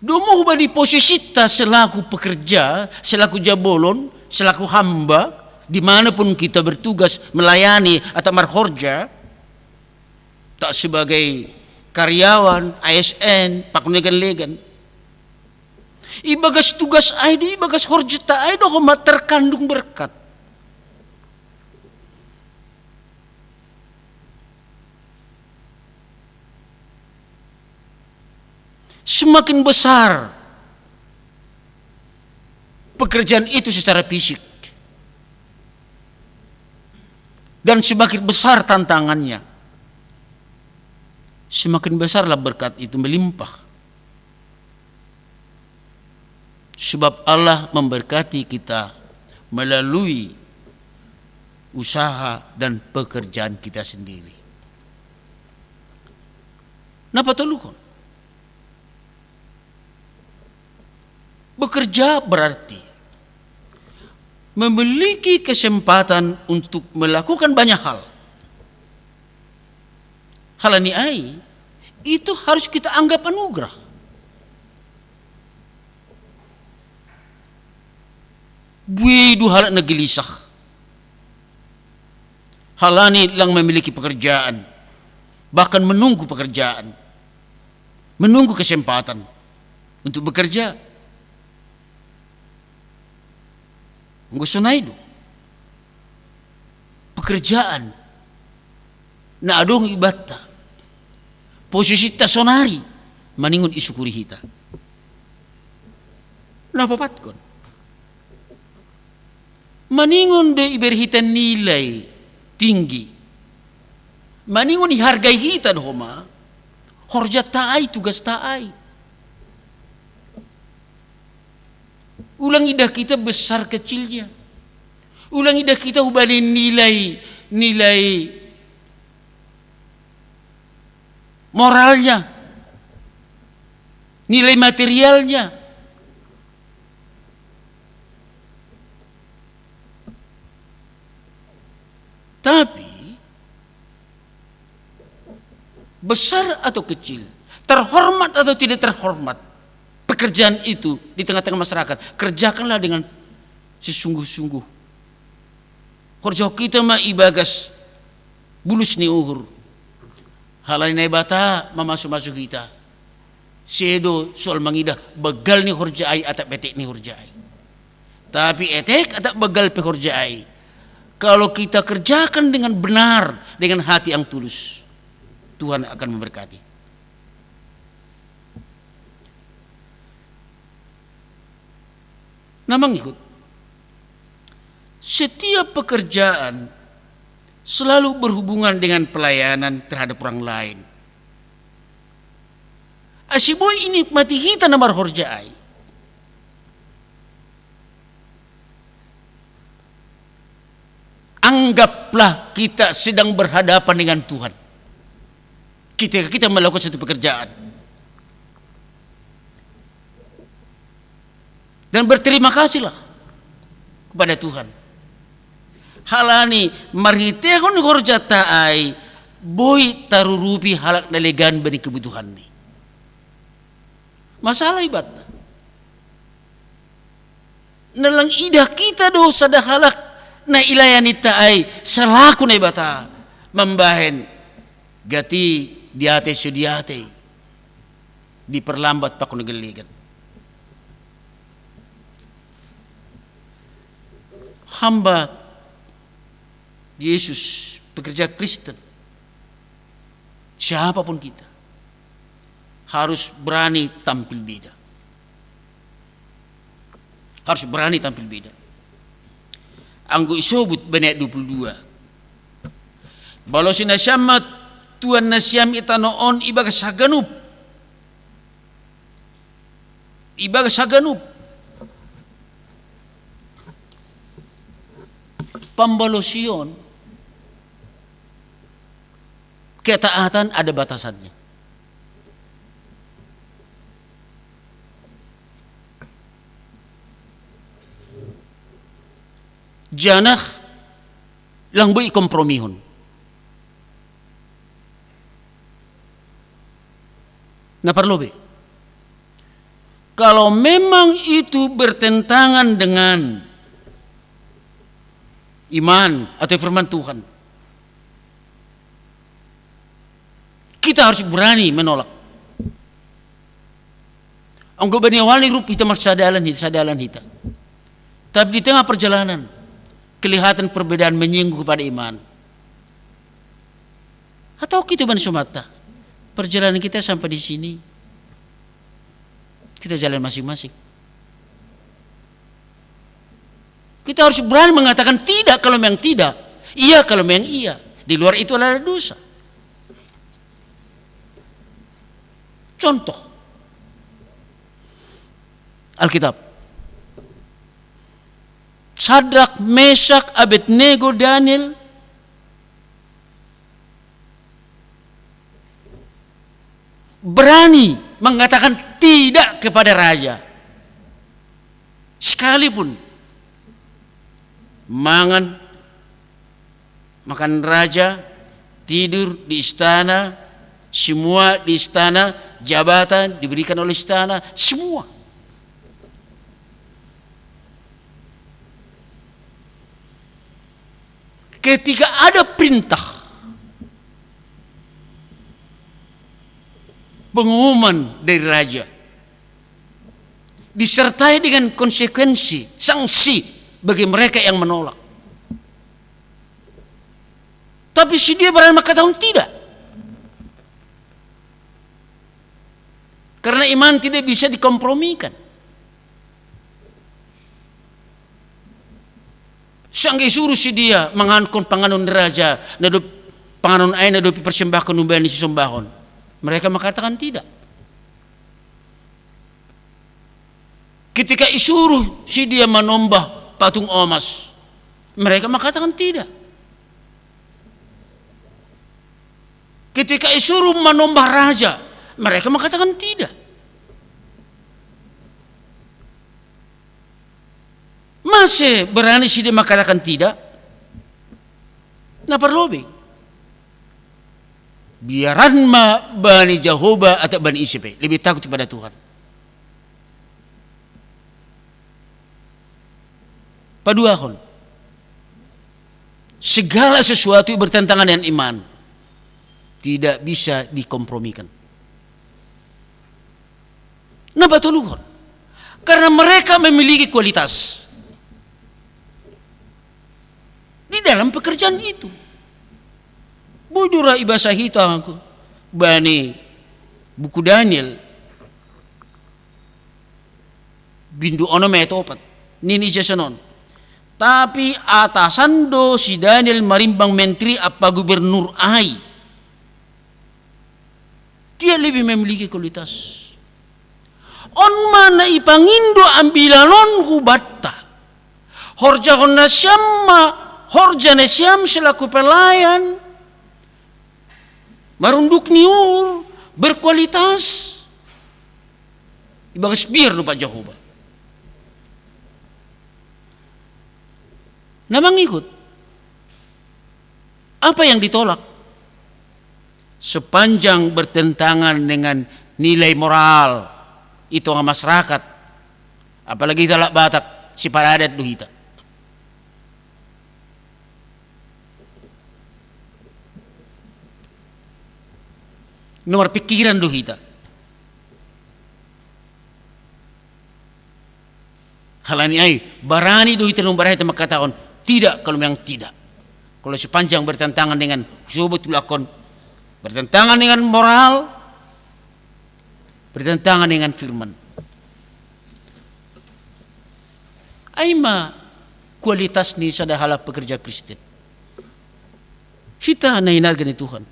domo huba di posisita selaku pekerja, selaku jabolon, selaku hamba, dimanapun kita bertugas melayani atau marhorja, tak sebagai karyawan, ASN, pakunigan-legan. Ibagas tugas ID, ibagas horjeta ID, homat terkandung berkat. Semakin besar pekerjaan itu secara fisik, dan semakin besar tantangannya, semakin besarlah berkat itu melimpah. Sebab Allah memberkati kita melalui usaha dan pekerjaan kita sendiri. Napa tolukon? Bekerja berarti memiliki kesempatan untuk melakukan banyak hal. Halani ai itu harus kita anggap anugerah. Buidu halak nagilisah. Halani lang memiliki pekerjaan, bahkan menunggu pekerjaan, menunggu kesempatan. untuk bekerja. Ngusonay do. Pekerjaan na adong ibata. Posisi ta sonari maningon isukuri hita. Napapatkon. Maningon de iberhita nilai tinggi. Maningon ihargai hita doma. Horja taai tugas taai. Ulang idah kita besar kecilnya. Ulang idah kita ubali nilai moralnya, nilai materialnya. Tapi besar atau kecil, terhormat atau tidak terhormat, pekerjaan itu di tengah-tengah masyarakat, kerjakanlah dengan sesungguh-sungguh. Kerja kita mah ibagas bulus ni uhur. Halai nai bata masuk kita. Sedo soal mangidah begal ni horjai atap betek ni horjai. Tapi etek atap begal pe horjai. Kalau kita kerjakan dengan benar, dengan hati yang tulus, Tuhan akan memberkati. Namang ikut. Setiap pekerjaan selalu berhubungan dengan pelayanan terhadap orang lain. Asiboy ini mati kita namar horjai. Anggaplah kita sedang berhadapan dengan Tuhan. Kita melakukan satu pekerjaan. Dan berterima kasihlah kepada Tuhan. Halani maritehon horja taai boy tarurupi halak dalegan bani kebutuhan ni. Masalah ibat. Nalang idah kita dosa dah halak na ilayani taai selaku na ibata membahen gati diate sudiate diperlambat pakun geligan. Hamba Yesus, pekerja Kristen, siapapun kita, harus berani tampil beda. Harus berani tampil beda. Anggo isobut benek 22. Balo sinasyamat Tuhan nasyam itanoon ibaga saganup. Ibaga saganup. Pembalosyon ketaatan ada batasannya. Janah lang boy kompromihon. Na perlu be. Kalau memang itu bertentangan dengan iman atau firman Tuhan, kita harus berani menolak. Anggo bani wali rup kita sadalan hita. Tapi di tengah perjalanan kelihatan perbedaan menyinggung kepada iman. Atau kita bani sumata, perjalanan kita sampai di sini, kita jalan masing-masing. Kita harus berani mengatakan tidak kalau memang tidak, iya kalau memang iya. Di luar itu adalah dosa. Contoh Alkitab. Sadrak, Mesak, Abednego, Daniel berani mengatakan tidak kepada raja. Sekalipun makan raja, tidur di istana, semua di istana, jabatan diberikan oleh istana, semua. Ketika ada perintah pengumuman dari raja, disertai dengan konsekuensi, sanksi bagi mereka yang menolak. Tapi si dia berani mengatakan tidak. Karena iman tidak bisa dikompromikan. Sangge suruh si dia mengankon panganon raja, nadup panganon air, nadup persembahkan umbani si sombahon. Mereka mengatakan tidak. Ketika isuruh si dia menombah patung emas, mereka mengatakan tidak. Ketika isuruh menombah raja, mereka mengatakan tidak. Masih berani si dia mengatakan tidak? Nah perlu biaran ma Bani Jehovah atau Bani Israel lebih takut kepada Tuhan. Paduahon, segala sesuatu yang bertentangan dengan iman tidak bisa dikompromikan. Kenapa tuluhon? Karena mereka memiliki kualitas di dalam pekerjaan itu. Bujura ibasa hitam Bani buku Daniel bindu ono metopat nini jasanon. Tapi atasan do si Daniel marimbang menteri apa gubernur ai. Dia lebih memiliki kualitas. On mana ipangindo ambilalon hubatta. Horja honna syamma, horja ne syam selaku pelayan. Marunduk niur berkualitas. Ibagas biar do Pak Jehovah. Namang ikut. Apa yang ditolak? Sepanjang bertentangan dengan nilai moral itu ng masyarakat. Apalagi talak Batak, si paradat duhita. Nomor pikiran duhita. Halani ay barani duhita nung barahita magkataon. Tidak kalau memang tidak. Kalau sepanjang bertentangan dengan subutul akon, bertentangan dengan moral, bertentangan dengan firman. Aima kualitas ni sadahala pekerja Kristen. Kita na hinargan ni Tuhan.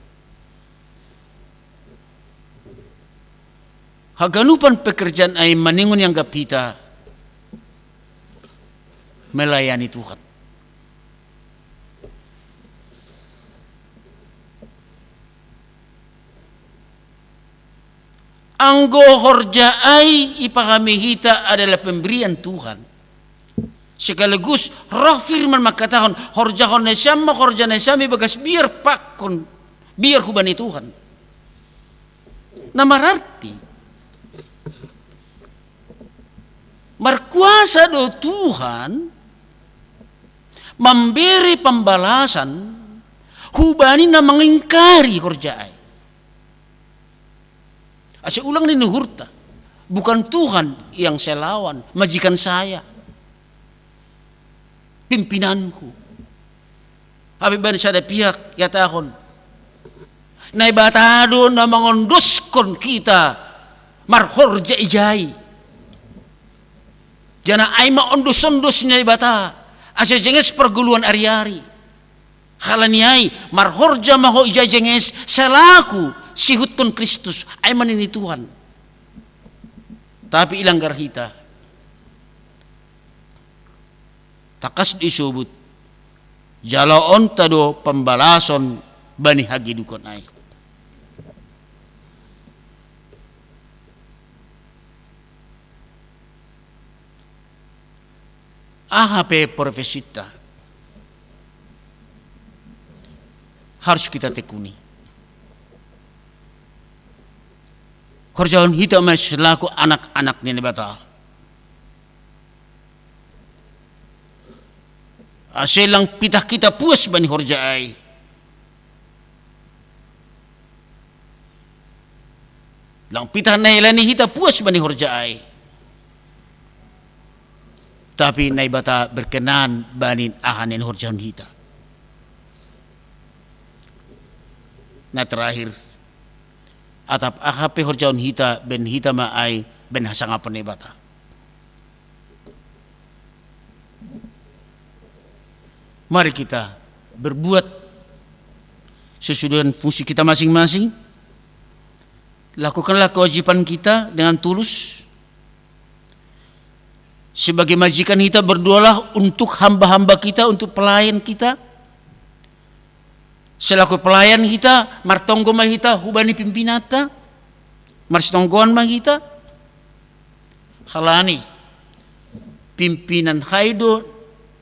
Haganupan pekerjaan ay maningon yang gapita melayani Tuhan. Anggo horjaai ipakamihita adalah pemberian Tuhan. Sekaligus roh firman makatahon horjahon nesyamma horja nesyami bagas biar pakon biar kubani Tuhan. Nama arti berkuasa do Tuhan memberi pembalasan hubani na mengingkari horjaai. Asal ulang ini hurta. Bukan Tuhan yang saya lawan, majikan saya, pimpinanku. Habis ban sada pihak ya tahun. Nai batado na mangondoskon kita marhorja ijai. Jana ai ma ondos-ondos nai bata. Asal jenges perguluan ari-ari. Halaniai marhorja maho ijai jenges selaku sihutkan Kristus, aiman ini Tuhan. Tapi ilang garhita. Takas disebut. Jalaon tado pembalason bani hagidukon ai. AHP profesita harus kita tekuni. Kerjaan kita masih selaku anak-anak ni bata. Aselang pitah kita puas bani horjaai. Lang pitah na ilani kita puas bani horjaai. Tapi nai bata berkenan banin ahanen horjaun hita. Nah terakhir, atap akape horjaun hita ben hita maai ben hasangapon nai bata. Mari kita berbuat sesuai dengan fungsi kita masing-masing. Lakukanlah kewajiban kita dengan tulus. Sebagai majikan kita berdoalah untuk hamba-hamba kita, untuk pelayan kita. Selaku pelayan kita, martonggo mah kita hubani pimpinata, marstonggoan mah kita. Halani pimpinan haido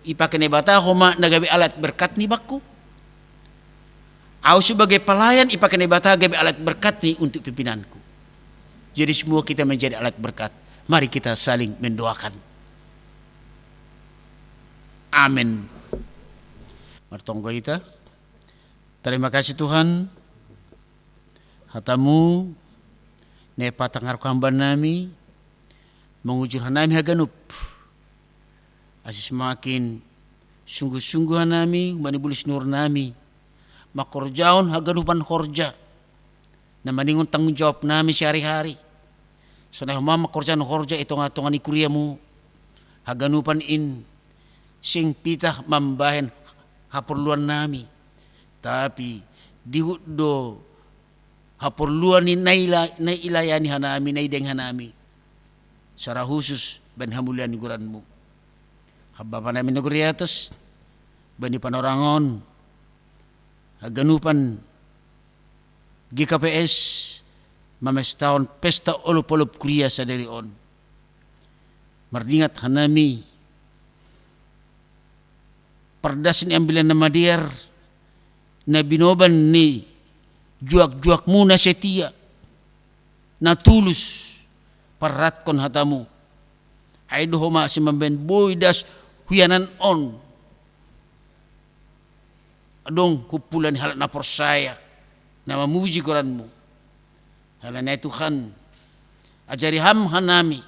ipakene bata homa nagabi alat berkat ni bakku. Aku sebagai pelayan ipakene bata gabi alat berkat ni untuk pimpinanku. Jadi semua kita menjadi alat berkat. Mari kita saling mendoakan. Amin. Martonggo kita. Terima kasih Tuhan. Hatamu ne patangar hamba nami mengujur nami haganup. Asis semakin sungguh-sungguh nami manibulis nur nami. Makorjaon haganupan korja. Na maningon tanggung jawab nami sehari-hari. Sonai mama korjaan korja itonga-tonga ni kuriamu. Haganupan in sing pitah mambahen haperluan nami. Tapi dihudo haperluan ni nailayani hanami, naideng hanami. Secara khusus ben hamulian ni guranmu. Habba nami negeri atas bani panorangon haganupan GKPS mamestaon pesta olup-olup kuria sadari on. Mardingat hanami perdas ni ambilan nama diar na binoban ni juak-juak muna setia na tulus parat kon hatamu ay dohoma si mamben boydas huyanan on adong kupulan halat na persaya na mamuji koranmu halat na Tuhan ajari ham hanami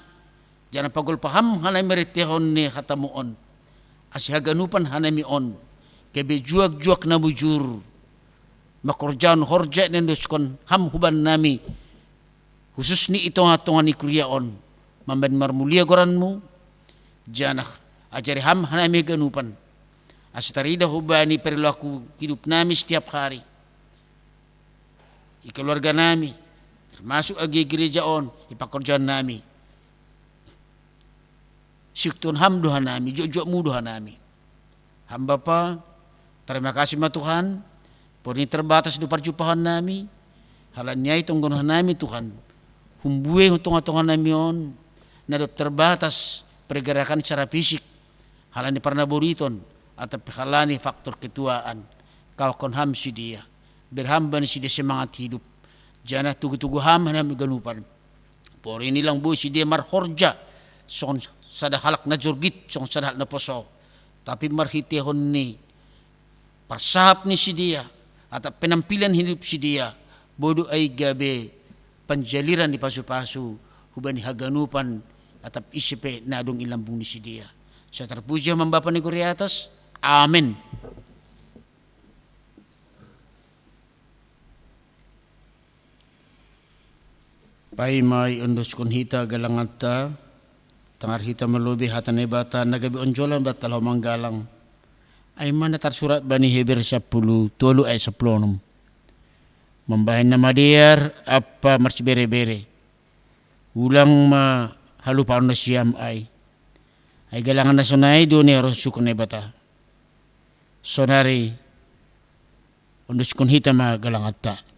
jangan pagol paham hanami meritehon ni hatamu on asihaganupan hanami on kebe juak-juak na bujur makorjan horja nendoskon ham huban nami khusus ni itonga-tonga ni kuria on mamban marmulia goranmu janah ajari ham hanami ganupan asitarida hubani perilaku hidup nami setiap hari keluarga nami termasuk agi gereja on ipakorjan nami syuktun ham doha nami, jok-jok mu doha nami. Hamba pa, terima kasih ma Tuhan, poni terbatas di perjumpaan nami, halannya itong gunahan nami Tuhan, humbuwe tunga-tunga nami on, nadop terbatas pergerakan secara fisik, halani parna boriton, atau halani faktor ketuaan, kau kon ham si dia, berhamba ni si dia semangat hidup, jangan tugu-tugu ham nami ganupan, pori ini lang bu si dia marhorja, son sada halak na jorgit song sada halak na poso tapi marhitehon ni parsahap ni si dia atau penampilan hidup si dia bodo ay gabe panjaliran di pasu-pasu hubani haganupan atau isipe nadong ilambung ni si dia sa terpuja mambapa ni Guri atas amin. Pai mai undos kun hita galangata tangar hita melobi hatane bata nagabi onjolan batal manggalang ay mana tersurat bani Heber 10 tolu ay 10 membahin nama diar apa marci bere-bere ulang ma halupa na siyam ay galangan na sonay dunia rosuk na bata sonari ondos kun hita ma galangata.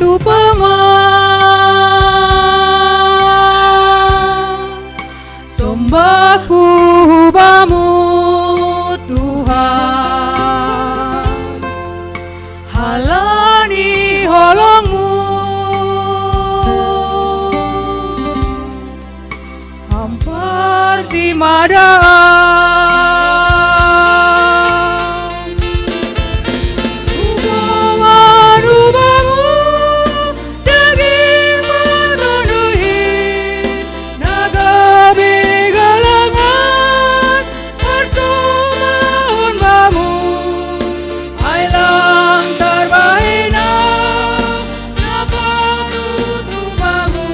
tu sembah hubamu Tuhan, halani holongmu, hampar si madaan, hubungan hubamu daging memenuhi naga begalangan bersumahun bamu, ailang terbaina dapat tutup bamu,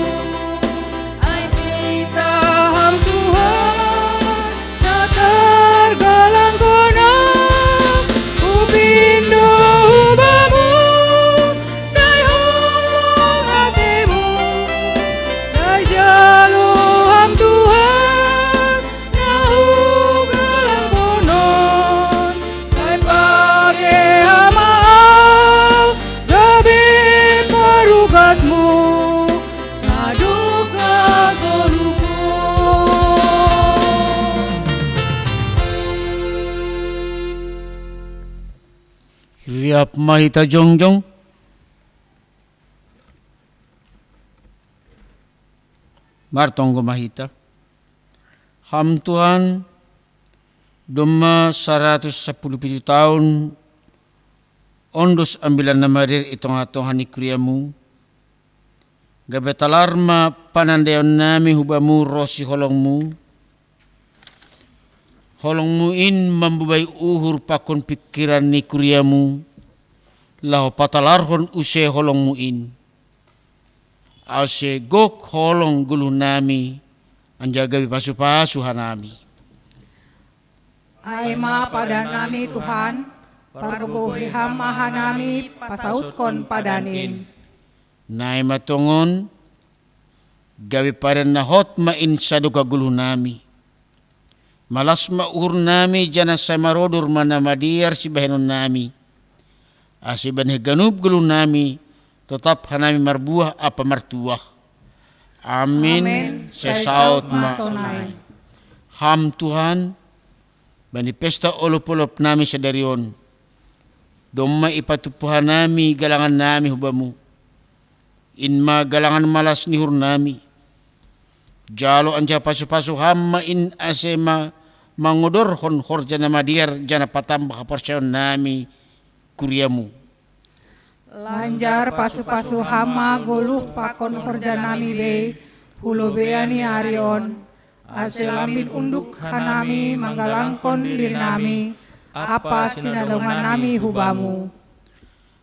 ai kita ham Tuhan tak tergalang kona, upindo bamu sai hubung hatimu, sai jalo ham Tuhan nahu galang konon, sai pake hamau gabe parugasmu saduka soluko. Riap mahita jongjong. Martonggo mahita. Ham Tuhan, Doma 117 tahun, ondos ambilan nama dir itong atohan ikriamu. Gabetalarma panandayon nami hubamu rosi holongmu. Holongmu in membubay uhur pakon pikiran ni kuriamu. Lahu patalarhon use holongmu in. Ase gok holong guluh nami. Anjaga pasu-pasu hanami. Ai ma pada nami Tuhan, pargohi hamaha nami pasautkon padanin. Nai matongon. Gawi padan nahot ma in saduka guluh nami. Malas maur nami jana samarodur mana madiar si bahenon nami. Asiban heganup guluh nami tetap hanami marbuah apa martuah. Amin. Sesaut masonai. Ham Tuhan bani pesta olop-olop nami sadarion. Domma ipatupuhan nami galangan nami hubamu. Inma galangan malas nihur nami. Jalo anja pasu-pasu hamma in asema mangodor hon horjana madiar jana patambah kapercayon nami kuriamu. Lanjar pasu-pasu hama goluh pakon horjanami be, hulu beani arion, aselambin unduk hanami manggalangkon dirnami, apa sinadongan nami hubamu.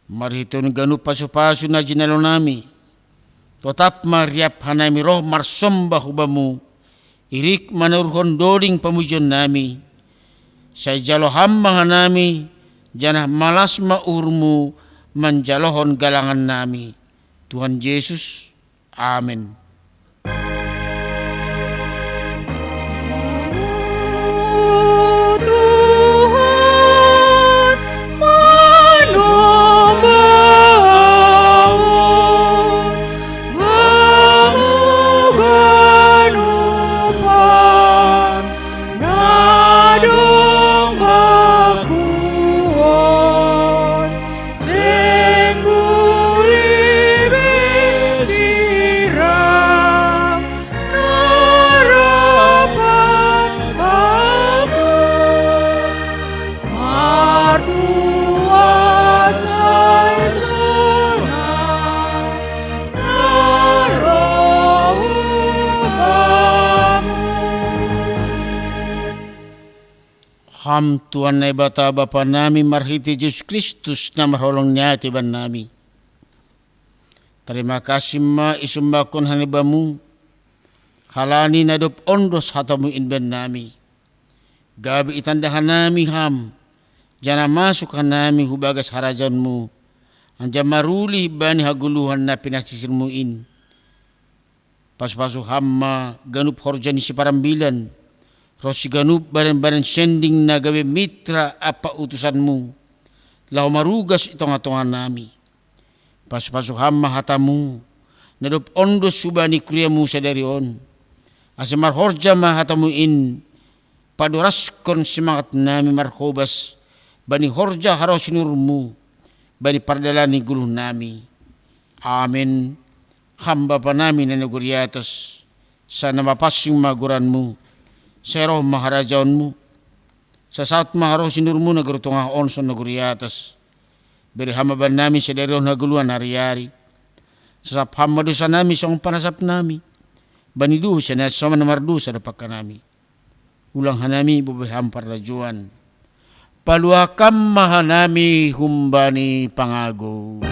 Mariton ganu pasu-pasu na jinalo nami, tetap mariap hanami roh marsombah hubamu, irik manurhon doding pamujon nami, saya jalo hamba hanami, janah malas maurmu, manjalohon galangan nami. Tuhan Yesus, amin. Ham Tuhan na ibata Bapa nami marhiti Yesus Kristus na marholong niya tiban nami. Terima kasih ma isumbakon hanibamu. Halani na dop ondos hatamu inben nami. Gabi itandahan nami ham. Jana masuk nami hubagas harajanmu. Anja maruli bani haguluhan na pinasisirmu in. Pas-pasu hamma ganup horjani si parambilan. Rosi ganup badan-badan sending na gawe mitra apa utusanmu. Lau marugas itong-atongan nami. Pasu-pasu hamma hatamu, nadup ondos subani kuriamu sadarion. Asemar horja ma hatamu in, paduraskon semangat nami marhobas, bani horja haros nurmu, bani pardalani guluh nami. Amin. Hamba panami na neguriatos, sana mapasing maguranmu, seroh maharajaonmu, sa saat maharos nurmu nagurutungah onson neguriatos. Beri hamba nami sedarion haguluan hari-hari. Sasap hamba dosa nami song panasap nami. Bani dosa na sama namar dosa dapat nami. Ulang hanami bubay hampar rajuan. Paluakam mahanami humbani pangago.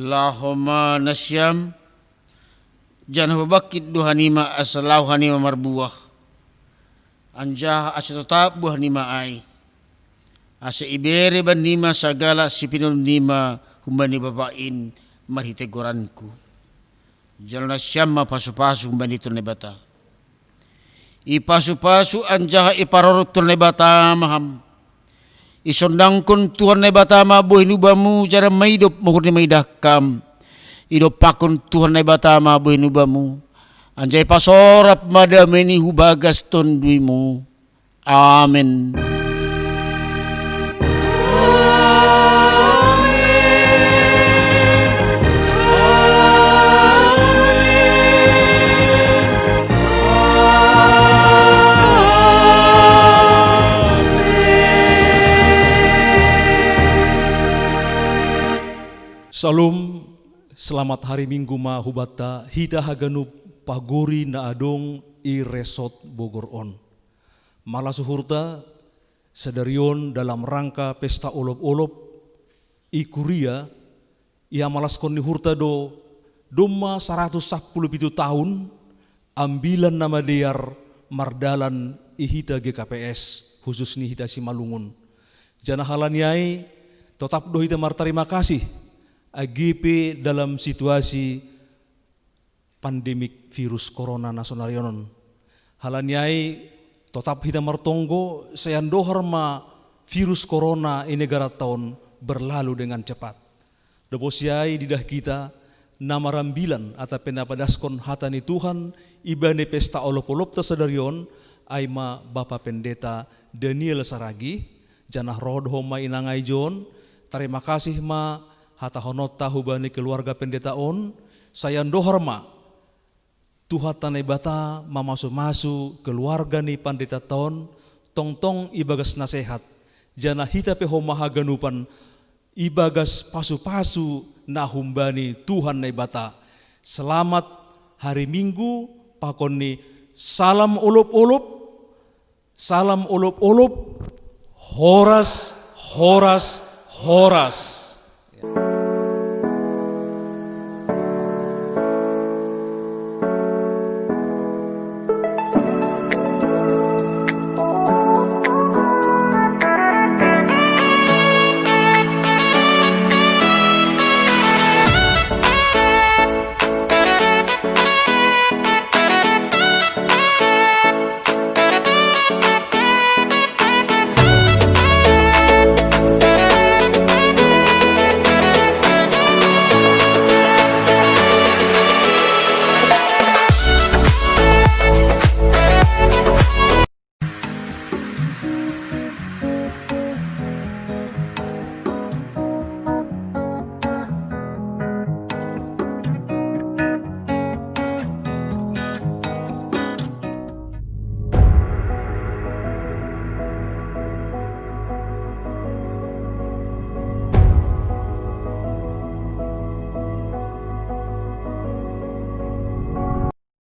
Allahumma nasyam janah babakit duhanima asalau hanima marbuah anjah asetotap buah nima ai asa ibere ban nima sagala sipinun nima humbani bapain marhite goranku jalna syamma pasu-pasu humbani tunebata i pasu-pasu anjah iparorot tunebata maham isondangkon Tuhan na batama buhay nubamu jara maidop mahur ni maidakam idop pakon Tuhan na batama buhay nubamu anjay pasorap madameni hubagas tondwimu. Amen. Salam, selamat hari Minggu ma hubata hita haganup pagori na adong i resort Bogor on. Malah suhurta sedarion dalam rangka pesta olop-olop i kuria ia malaskon ni hurta do doma 117 tahun ambilan nama diar mardalan i hita GKPS khusus ni hita Simalungun. Jana halaniai tetap do hita martarima kasih AGP dalam situasi pandemik virus corona nasional yonon. Halaniai tetap hita martonggo sayandohar ma virus corona ini negara tahun berlalu dengan cepat. Deposiai didah kita nama rambilan atau penapadaskon hatani Tuhan ibane pesta olop-olop tersedarion aima Bapak Pendeta Daniel Saragi janah rodho ma inangai John. Terima kasih ma hata honota hubani keluarga pendeta on saya ndohorma Tuhan tanai bata mamasu-masu keluarga ni pendeta ton tong-tong ibagas nasehat jana hita pe homa haganupan ibagas pasu-pasu na humbani Tuhan nai bata. Selamat hari Minggu pakon ni salam olop-olop horas horas horas.